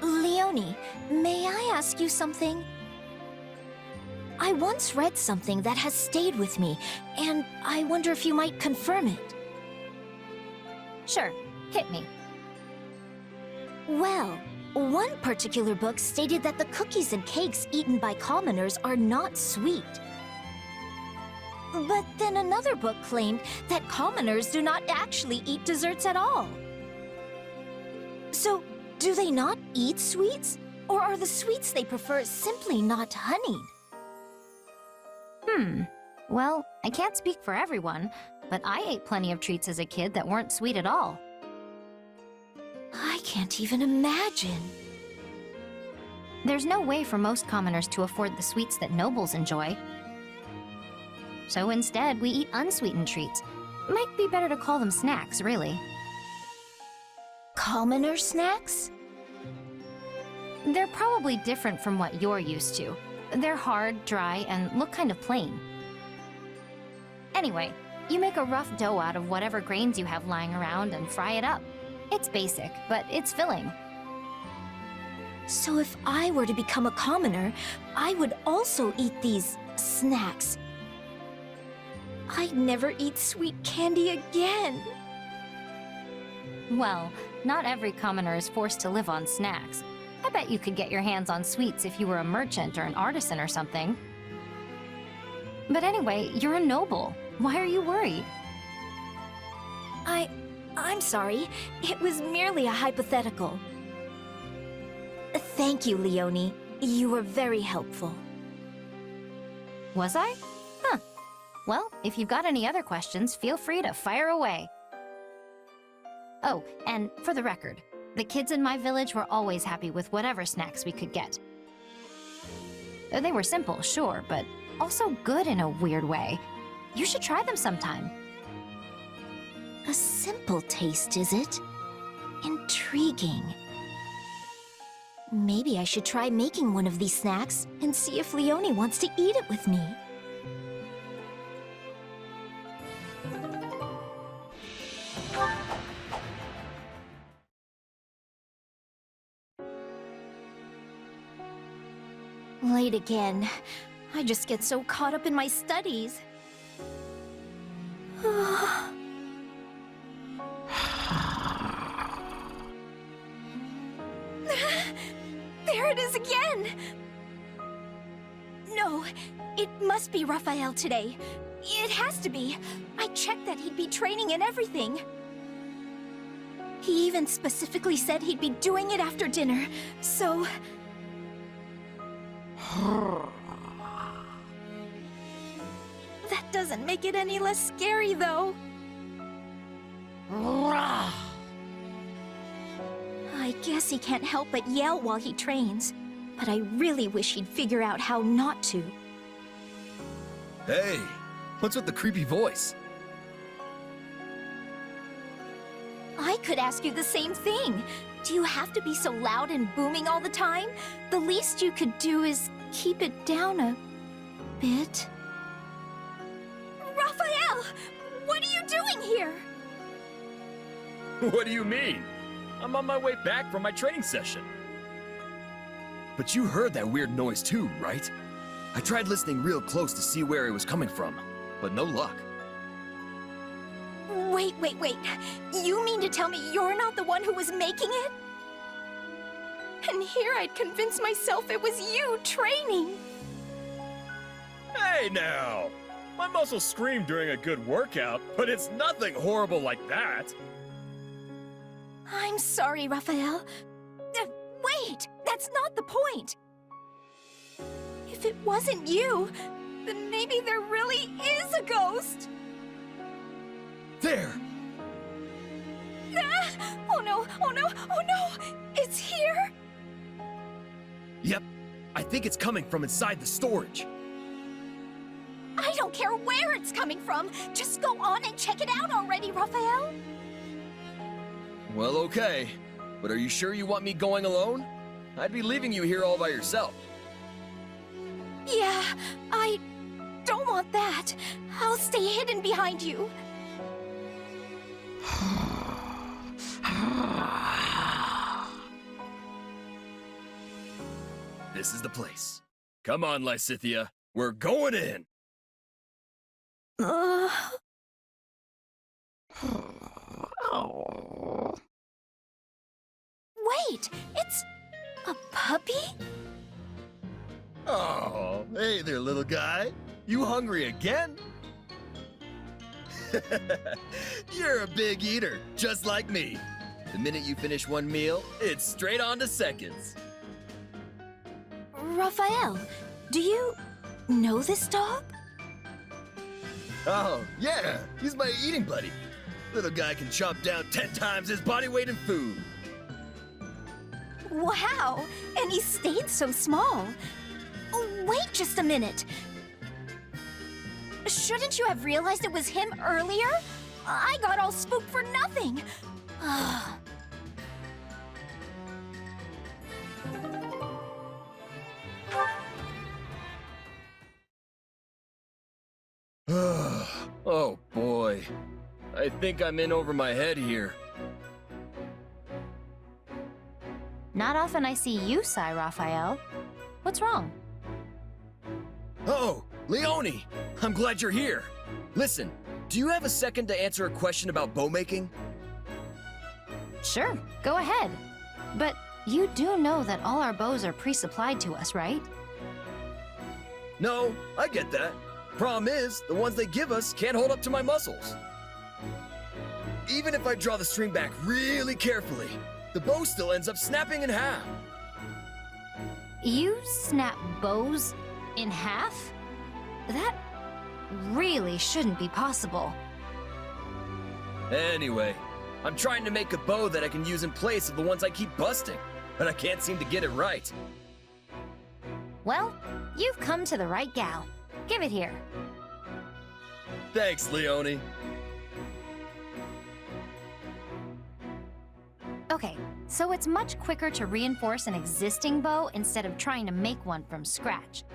Leonie, may I ask you something? I once read something that has stayed with me, and I wonder if you might confirm it. Sure, hit me. Well, one particular book stated that the cookies and cakes eaten by commoners are not sweet. But then another book claimed that commoners do not actually eat desserts at all. So, do they not eat sweets? Or are the sweets they prefer simply not honeyed? Well, I can't speak for everyone, but I ate plenty of treats as a kid that weren't sweet at all. I can't even imagine. There's no way for most commoners to afford the sweets that nobles enjoy. So instead, we eat unsweetened treats. Might be better to call them snacks, really. Commoner snacks? They're probably different from what you're used to. They're hard, dry, and look kind of plain. Anyway, you make a rough dough out of whatever grains you have lying around and fry it up. It's basic, but it's filling. So if I were to become a commoner, I would also eat these snacks. I'd never eat sweet candy again. Well, not every commoner is forced to live on snacks. I bet you could get your hands on sweets if you were a merchant or an artisan or something. But anyway, you're a noble. Why are you worried? I'm sorry. It was merely a hypothetical. Thank you, Leonie. You were very helpful. Was I? Huh. Well, if you've got any other questions, feel free to fire away. Oh, and for the record, the kids in my village were always happy with whatever snacks we could get. They were simple, sure, but also good in a weird way. You should try them sometime. A simple taste, is it? Intriguing. Maybe I should try making one of these snacks and see if Leonie wants to eat it with me. Late again. I just get so caught up in my studies. There it is again! No, it must be Raphael today. It has to be. I checked that he'd be training and everything. He even specifically said he'd be doing it after dinner, so... That doesn't make it any less scary, though. I guess he can't help but yell while he trains, but I really wish he'd figure out how not to. Hey, what's with the creepy voice? I could ask you the same thing. Do you have to be so loud and booming all the time? The least you could do is keep it down a bit. Raphael! What are you doing here? What do you mean? I'm on my way back from my training session. but you heard that weird noise too, right? I tried listening real close to see where it was coming from, but no luck. Wait. You mean to tell me you're not the one who was making it? And here I'd convinced myself it was you training. Hey now! My muscles scream during a good workout, but it's nothing horrible like that. I'm sorry, Raphael. Wait! That's not the point! If it wasn't you, then maybe there really is a ghost! There! Ah! Oh no! It's here! Yep, I think it's coming from inside the storage. I don't care where it's coming from! Just go on and check it out already, Raphael! Well, okay. But are you sure you want me going alone? I'd be leaving you here all by yourself. Yeah, I don't want that. I'll stay hidden behind you. This is the place. Come on, Lysithea. We're going in! Wait, it's a puppy? Oh, hey there, little guy. You hungry again? You're a big eater, just like me. The minute you finish one meal, it's straight on to seconds. Raphael, do you know this dog? Oh, yeah, he's my eating buddy. Little guy can chomp down 10 times his body weight in food. Wow, and he stayed so small. Wait just a minute. Shouldn't you have realized it was him earlier? I got all spooked for nothing. Oh boy. I think I'm in over my head here. Not often I see you sigh, Raphael. What's wrong? Oh, Leone! I'm glad you're here. Listen, do you have a second to answer a question about bow making? Sure, go ahead. But you do know that all our bows are pre-supplied to us, right? No, I get that. Problem is, the ones they give us can't hold up to my muscles. Even if I draw the string back really carefully, the bow still ends up snapping in half. You snap bows in half? That really shouldn't be possible. Anyway, I'm trying to make a bow that I can use in place of the ones I keep busting, but I can't seem to get it right. Well, you've come to the right gal. Give it here. Thanks, Leone. Okay, so it's much quicker to reinforce an existing bow instead of trying to make one from scratch.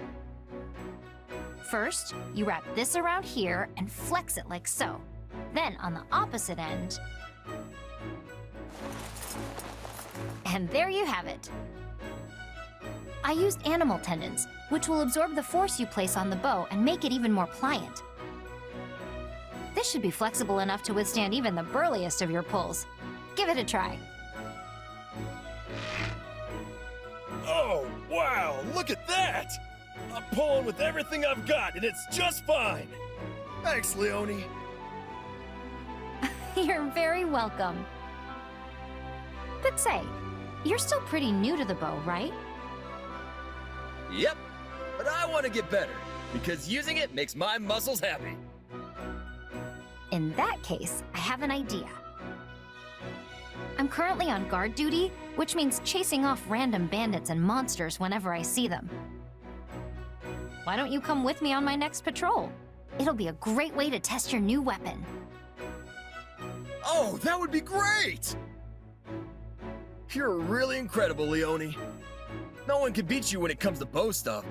First, you wrap this around here and flex it like so. Then on the opposite end... And there you have it. I used animal tendons, which will absorb the force you place on the bow and make it even more pliant. This should be flexible enough to withstand even the burliest of your pulls. Give it a try. Oh, wow, look at that! I'm pulling with everything I've got, and it's just fine! Thanks, Leone. You're very welcome. But say, you're still pretty new to the bow, right? Yep, but I want to get better, because using it makes my muscles happy. In that case, I have an idea. I'm currently on guard duty, which means chasing off random bandits and monsters whenever I see them. Why don't you come with me on my next patrol? It'll be a great way to test your new weapon. Oh, that would be great! You're really incredible, Leone. No one can beat you when it comes to bow stuff.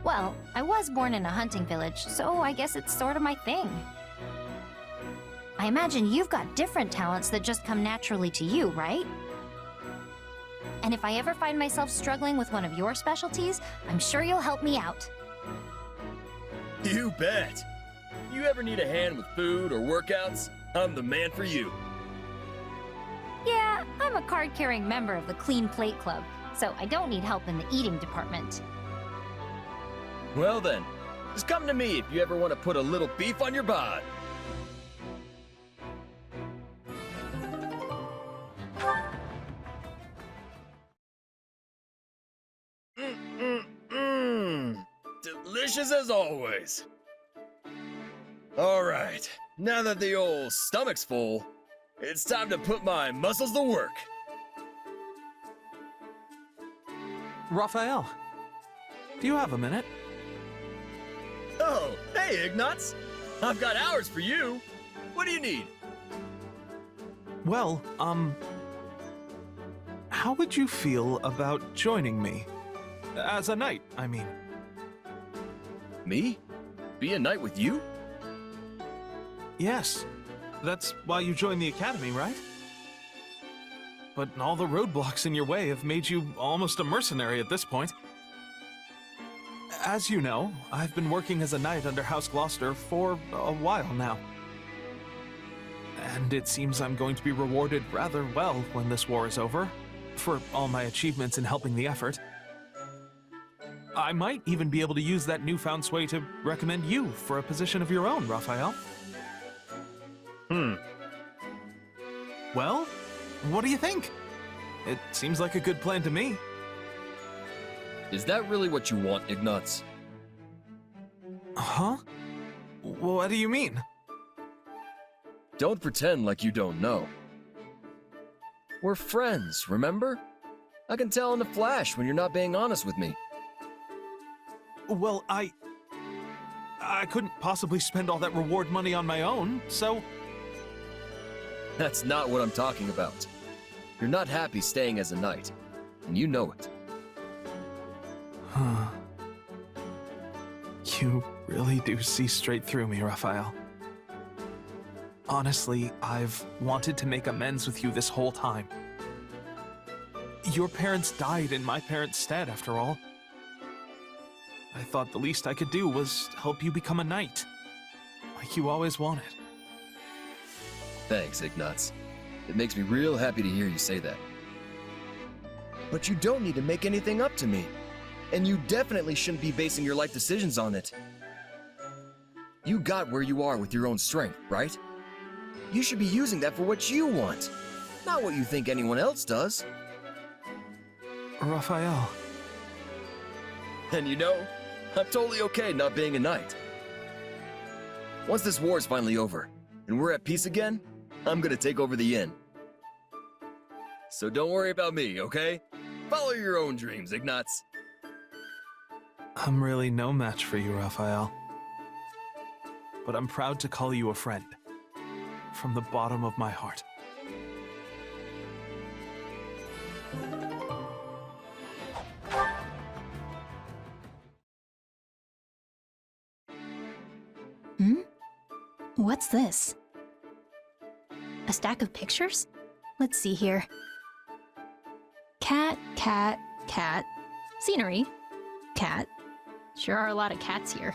Well, I was born in a hunting village, so I guess it's sort of my thing. I imagine you've got different talents that just come naturally to you, right? And if I ever find myself struggling with one of your specialties, I'm sure you'll help me out. You bet. You ever need a hand with food or workouts? I'm the man for you. Yeah, I'm a card-carrying member of the Clean Plate Club, so I don't need help in the eating department. Well then, just come to me if you ever want to put a little beef on your bod. Delicious as always. All right, now that the old stomach's full, it's time to put my muscles to work. Raphael, do you have a minute? Oh, hey, Ignatz. I've got hours for you. What do you need? Well, how would you feel about joining me? As a knight, I mean. Me? Be a knight with you? Yes. That's why you joined the academy, right? But all the roadblocks in your way have made you almost a mercenary at this point. As you know, I've been working as a knight under House Gloucester for a while now. And it seems I'm going to be rewarded rather well when this war is over, for all my achievements in helping the effort. I might even be able to use that newfound sway to recommend you for a position of your own, Raphael. Well, what do you think? It seems like a good plan to me. Is that really what you want, Ignatz? Huh? What do you mean? Don't pretend like you don't know. We're friends, remember? I can tell in a flash when you're not being honest with me. Well, I couldn't possibly spend all that reward money on my own, so... That's not what I'm talking about. You're not happy staying as a knight, and you know it. Huh. You really do see straight through me, Raphael. Honestly, I've wanted to make amends with you this whole time. Your parents died in my parents' stead, after all. I thought the least I could do was help you become a knight, like you always wanted. Thanks, Ignatz. It makes me real happy to hear you say that. But you don't need to make anything up to me. And you definitely shouldn't be basing your life decisions on it. You got where you are with your own strength, right? You should be using that for what you want, not what you think anyone else does. Raphael. And you know, I'm totally okay not being a knight. Once this war is finally over, and we're at peace again, I'm gonna take over the inn. So don't worry about me, okay? Follow your own dreams, Ignatz. I'm really no match for you, Raphael. But I'm proud to call you a friend. From the bottom of my heart. What's this? A stack of pictures? Let's see here. Cat, cat, cat. Scenery. Cat. Sure are a lot of cats here.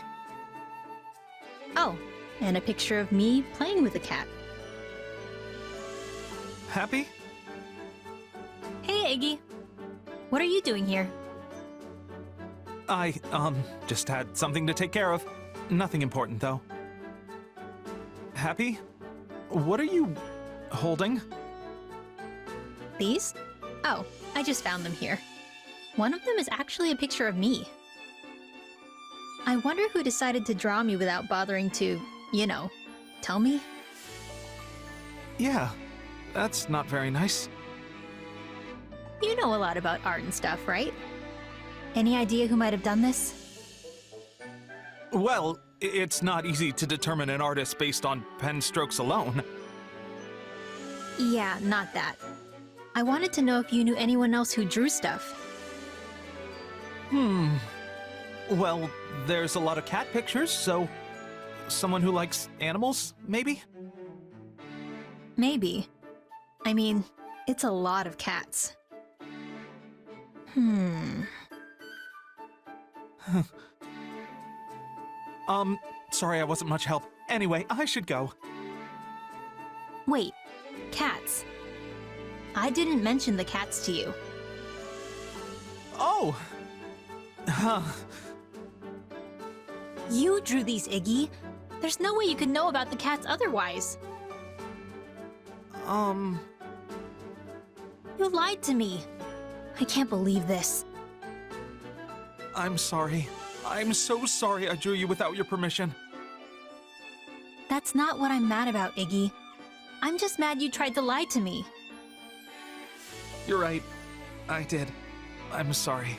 Oh, and a picture of me playing with a cat. Happy? Hey, Iggy. What are you doing here? I, just had something to take care of. Nothing important, though. Happy? What are you holding? These? Oh, I just found them here. One of them is actually a picture of me. I wonder who decided to draw me without bothering to, you know, tell me? Yeah, that's not very nice. You know a lot about art and stuff, right? Any idea who might have done this? Well, it's not easy to determine an artist based on pen strokes alone. Yeah, not that. I wanted to know if you knew anyone else who drew stuff. Well, there's a lot of cat pictures, so someone who likes animals, maybe? Maybe. I mean, it's a lot of cats. Sorry I wasn't much help. Anyway, I should go. Wait, cats. I didn't mention the cats to you. Oh! Huh. You drew these, Iggy. There's no way you could know about the cats otherwise. You lied to me. I can't believe this. I'm sorry. I'm so sorry I drew you without your permission. That's not what I'm mad about, Iggy. I'm just mad you tried to lie to me. You're right. I did. I'm sorry.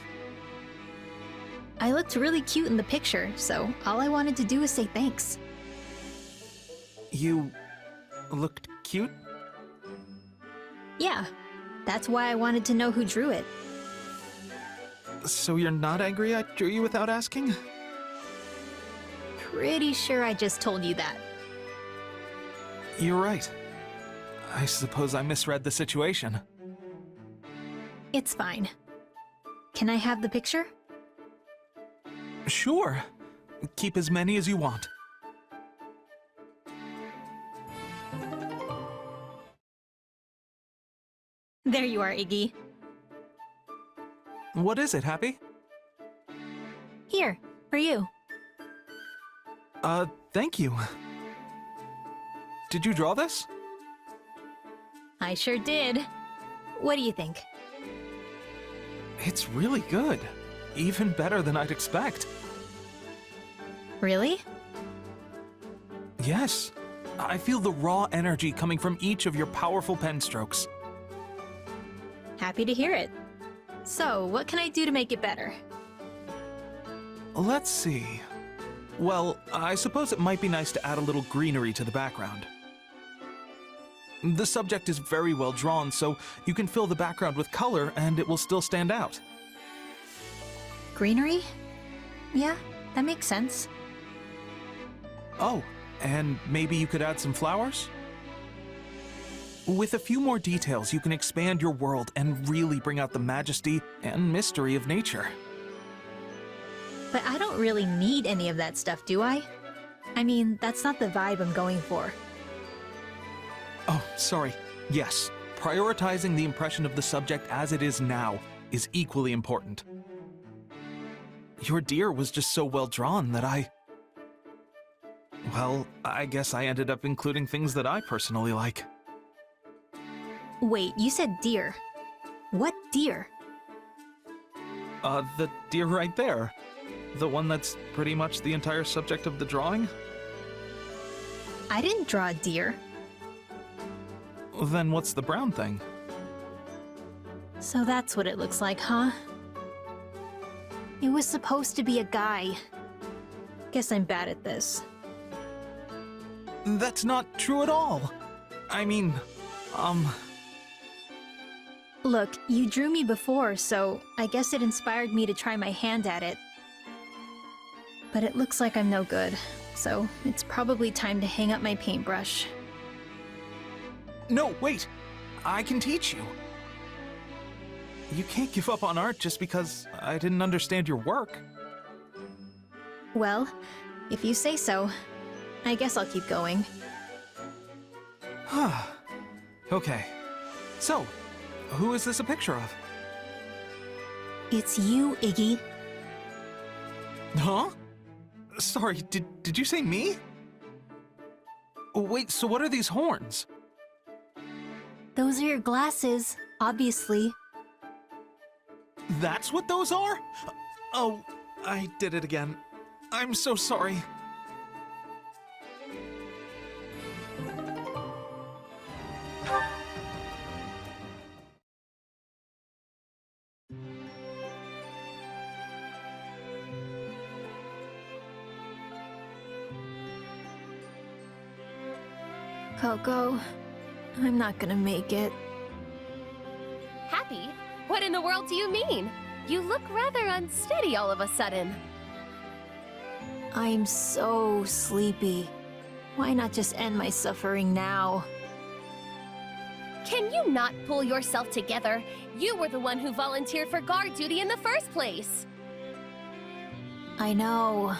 I looked really cute in the picture, so all I wanted to do was say thanks. You looked cute? Yeah, that's why I wanted to know who drew it. So you're not angry I drew you without asking? Pretty sure I just told you that. You're right. I suppose I misread the situation. It's fine. Can I have the picture? Sure. Keep as many as you want. There you are, Iggy. What is it, Happy? Here, for you. Thank you. Did you draw this? I sure did. What do you think? It's really good. Even better than I'd expect. Really? Yes. I feel the raw energy coming from each of your powerful pen strokes. Happy to hear it. So, what can I do to make it better? Let's see. Well, I suppose it might be nice to add a little greenery to the background. The subject is very well drawn, so you can fill the background with color and it will still stand out. Greenery? Yeah, that makes sense. Oh, and maybe you could add some flowers? With a few more details, you can expand your world and really bring out the majesty and mystery of nature. But I don't really need any of that stuff, do I? I mean, that's not the vibe I'm going for. Oh, sorry. Yes, prioritizing the impression of the subject as it is now is equally important. Your deer was just so well drawn that well, I guess I ended up including things that I personally like. Wait, you said deer. What deer? The deer right there. The one that's pretty much the entire subject of the drawing? I didn't draw a deer. Then what's the brown thing? So that's what it looks like, huh? It was supposed to be a guy. Guess I'm bad at this. That's not true at all. I mean, Look, you drew me before, so I guess it inspired me to try my hand at it. But it looks like I'm no good, so it's probably time to hang up my paintbrush. No, wait! I can teach you. You can't give up on art just because I didn't understand your work. Well, if you say so, I guess I'll keep going. Okay. So, who is this a picture of? It's you, Iggy. Huh? Sorry, did you say me? Wait, so what are these horns? Those are your glasses, obviously. That's what those are? Oh, I did it again. I'm so sorry. Coco, I'm not gonna make it. Happy? What in the world do you mean? You look rather unsteady all of a sudden. I'm so sleepy. Why not just end my suffering now? Can you not pull yourself together? You were the one who volunteered for guard duty in the first place. I know,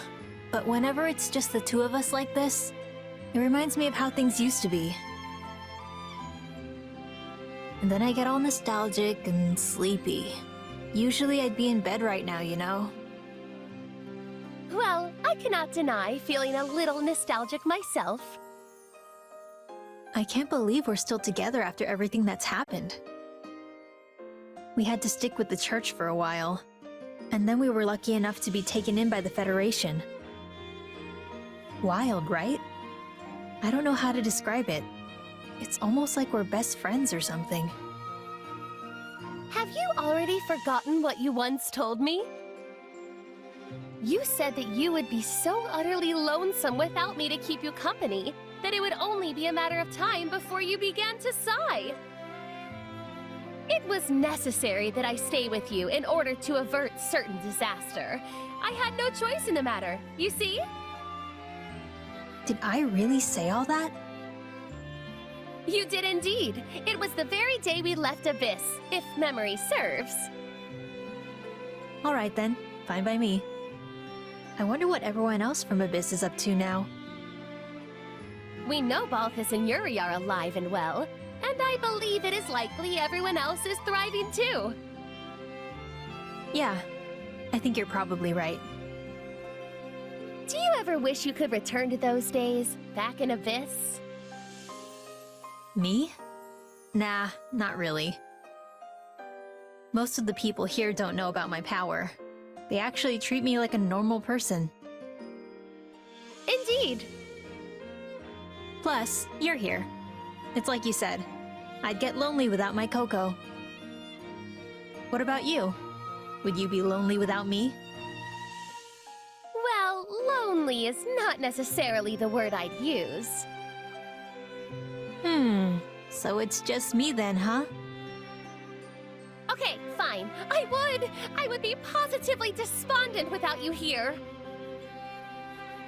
but whenever it's just the two of us like this, it reminds me of how things used to be. And then I get all nostalgic and sleepy. Usually I'd be in bed right now, you know? Well, I cannot deny feeling a little nostalgic myself. I can't believe we're still together after everything that's happened. We had to stick with the church for a while, and then we were lucky enough to be taken in by the Federation. Wild, right? I don't know how to describe it. It's almost like we're best friends or something. Have you already forgotten what you once told me? You said that you would be so utterly lonesome without me to keep you company that it would only be a matter of time before you began to sigh. It was necessary that I stay with you in order to avert certain disaster. I had no choice in the matter, you see? Did I really say all that? You did indeed. It was the very day we left Abyss, if memory serves. Alright then, fine by me. I wonder what everyone else from Abyss is up to now. We know Balthus and Yuri are alive and well, and I believe it is likely everyone else is thriving too. Yeah, I think you're probably right. Do you ever wish you could return to those days, back in Abyss? Me? Nah, not really. Most of the people here don't know about my power. They actually treat me like a normal person. Indeed. Plus, you're here. It's like you said, I'd get lonely without my Coco. What about you? Would you be lonely without me? Well, lonely is not necessarily the word I'd use. So it's just me then, huh? Okay, fine. I would be positively despondent without you here.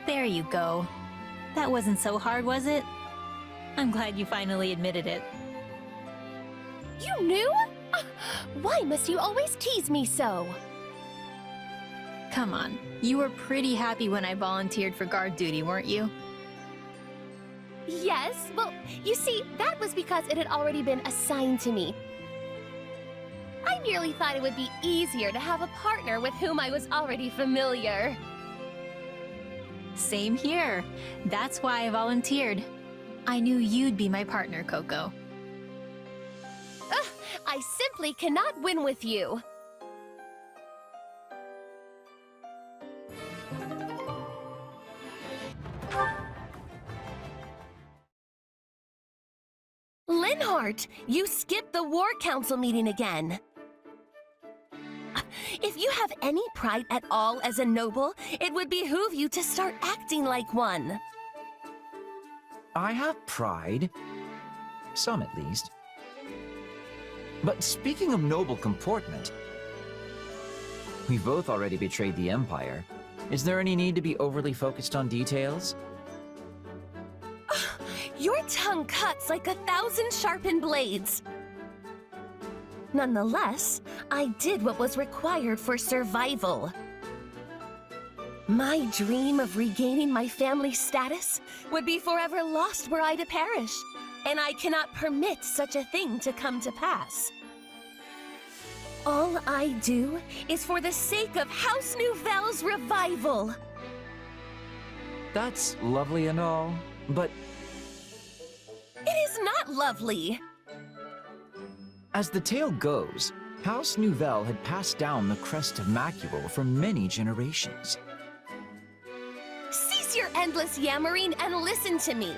There you go. That wasn't so hard, was it? I'm glad you finally admitted it. You knew? Why must you always tease me so? Come on, you were pretty happy when I volunteered for guard duty, weren't you? Yes, well, you see, that was because it had already been assigned to me. I merely thought it would be easier to have a partner with whom I was already familiar. Same here. That's why I volunteered. I knew you'd be my partner, Coco. I simply cannot win with you. Linhardt, you skipped the War Council meeting again. If you have any pride at all as a noble, it would behoove you to start acting like one. I have pride. Some, at least. But speaking of noble comportment, we've both already betrayed the Empire. Is there any need to be overly focused on details? Your tongue cuts like 1,000 sharpened blades. Nonetheless, I did what was required for survival. My dream of regaining my family status would be forever lost were I to perish, and I cannot permit such a thing to come to pass. All I do is for the sake of House Nouvelle's revival. That's lovely and all, but it is not lovely. as the tale goes, House Nouvelle had passed down the crest of Macuel for many generations. Cease your endless yammering and listen to me.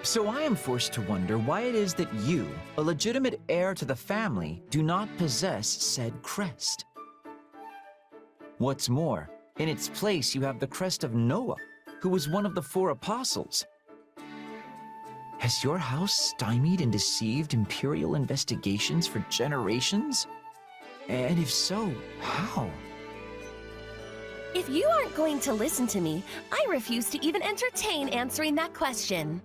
So I am forced to wonder why it is that you, a legitimate heir to the family, do not possess said crest. What's more, in its place you have the crest of Noah, who was one of the 4 apostles. Has your house stymied and deceived Imperial investigations for generations? And if so, how? If you aren't going to listen to me, I refuse to even entertain answering that question.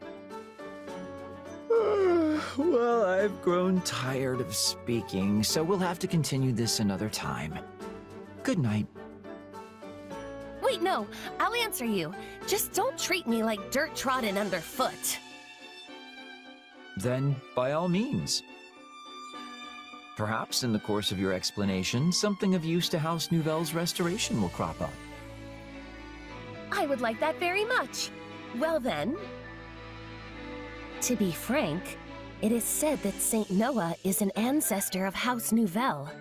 Well, I've grown tired of speaking, so we'll have to continue this another time. Good night. Wait, no, I'll answer you. Just don't treat me like dirt trodden underfoot. Then, by all means. Perhaps in the course of your explanation, something of use to House Nouvelle's restoration will crop up. I would like that very much. Well then, to be frank, it is said that Saint Noah is an ancestor of House Nouvelle.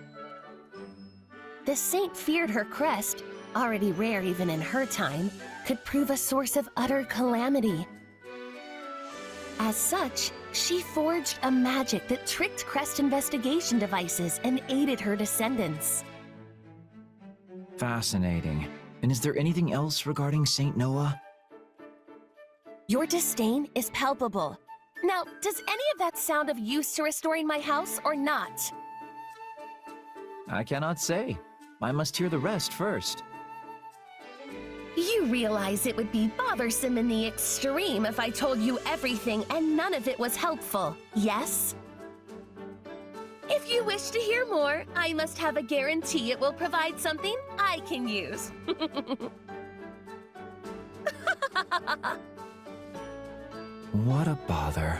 The saint feared her crest, already rare even in her time, could prove a source of utter calamity. As such, she forged a magic that tricked crest investigation devices and aided her descendants. Fascinating. And is there anything else regarding Saint Noah? Your disdain is palpable. Now, does any of that sound of use to restoring my house or not? I cannot say. I must hear the rest first. You realize it would be bothersome in the extreme if I told you everything and none of it was helpful, yes? If you wish to hear more, I must have a guarantee it will provide something I can use. What a bother.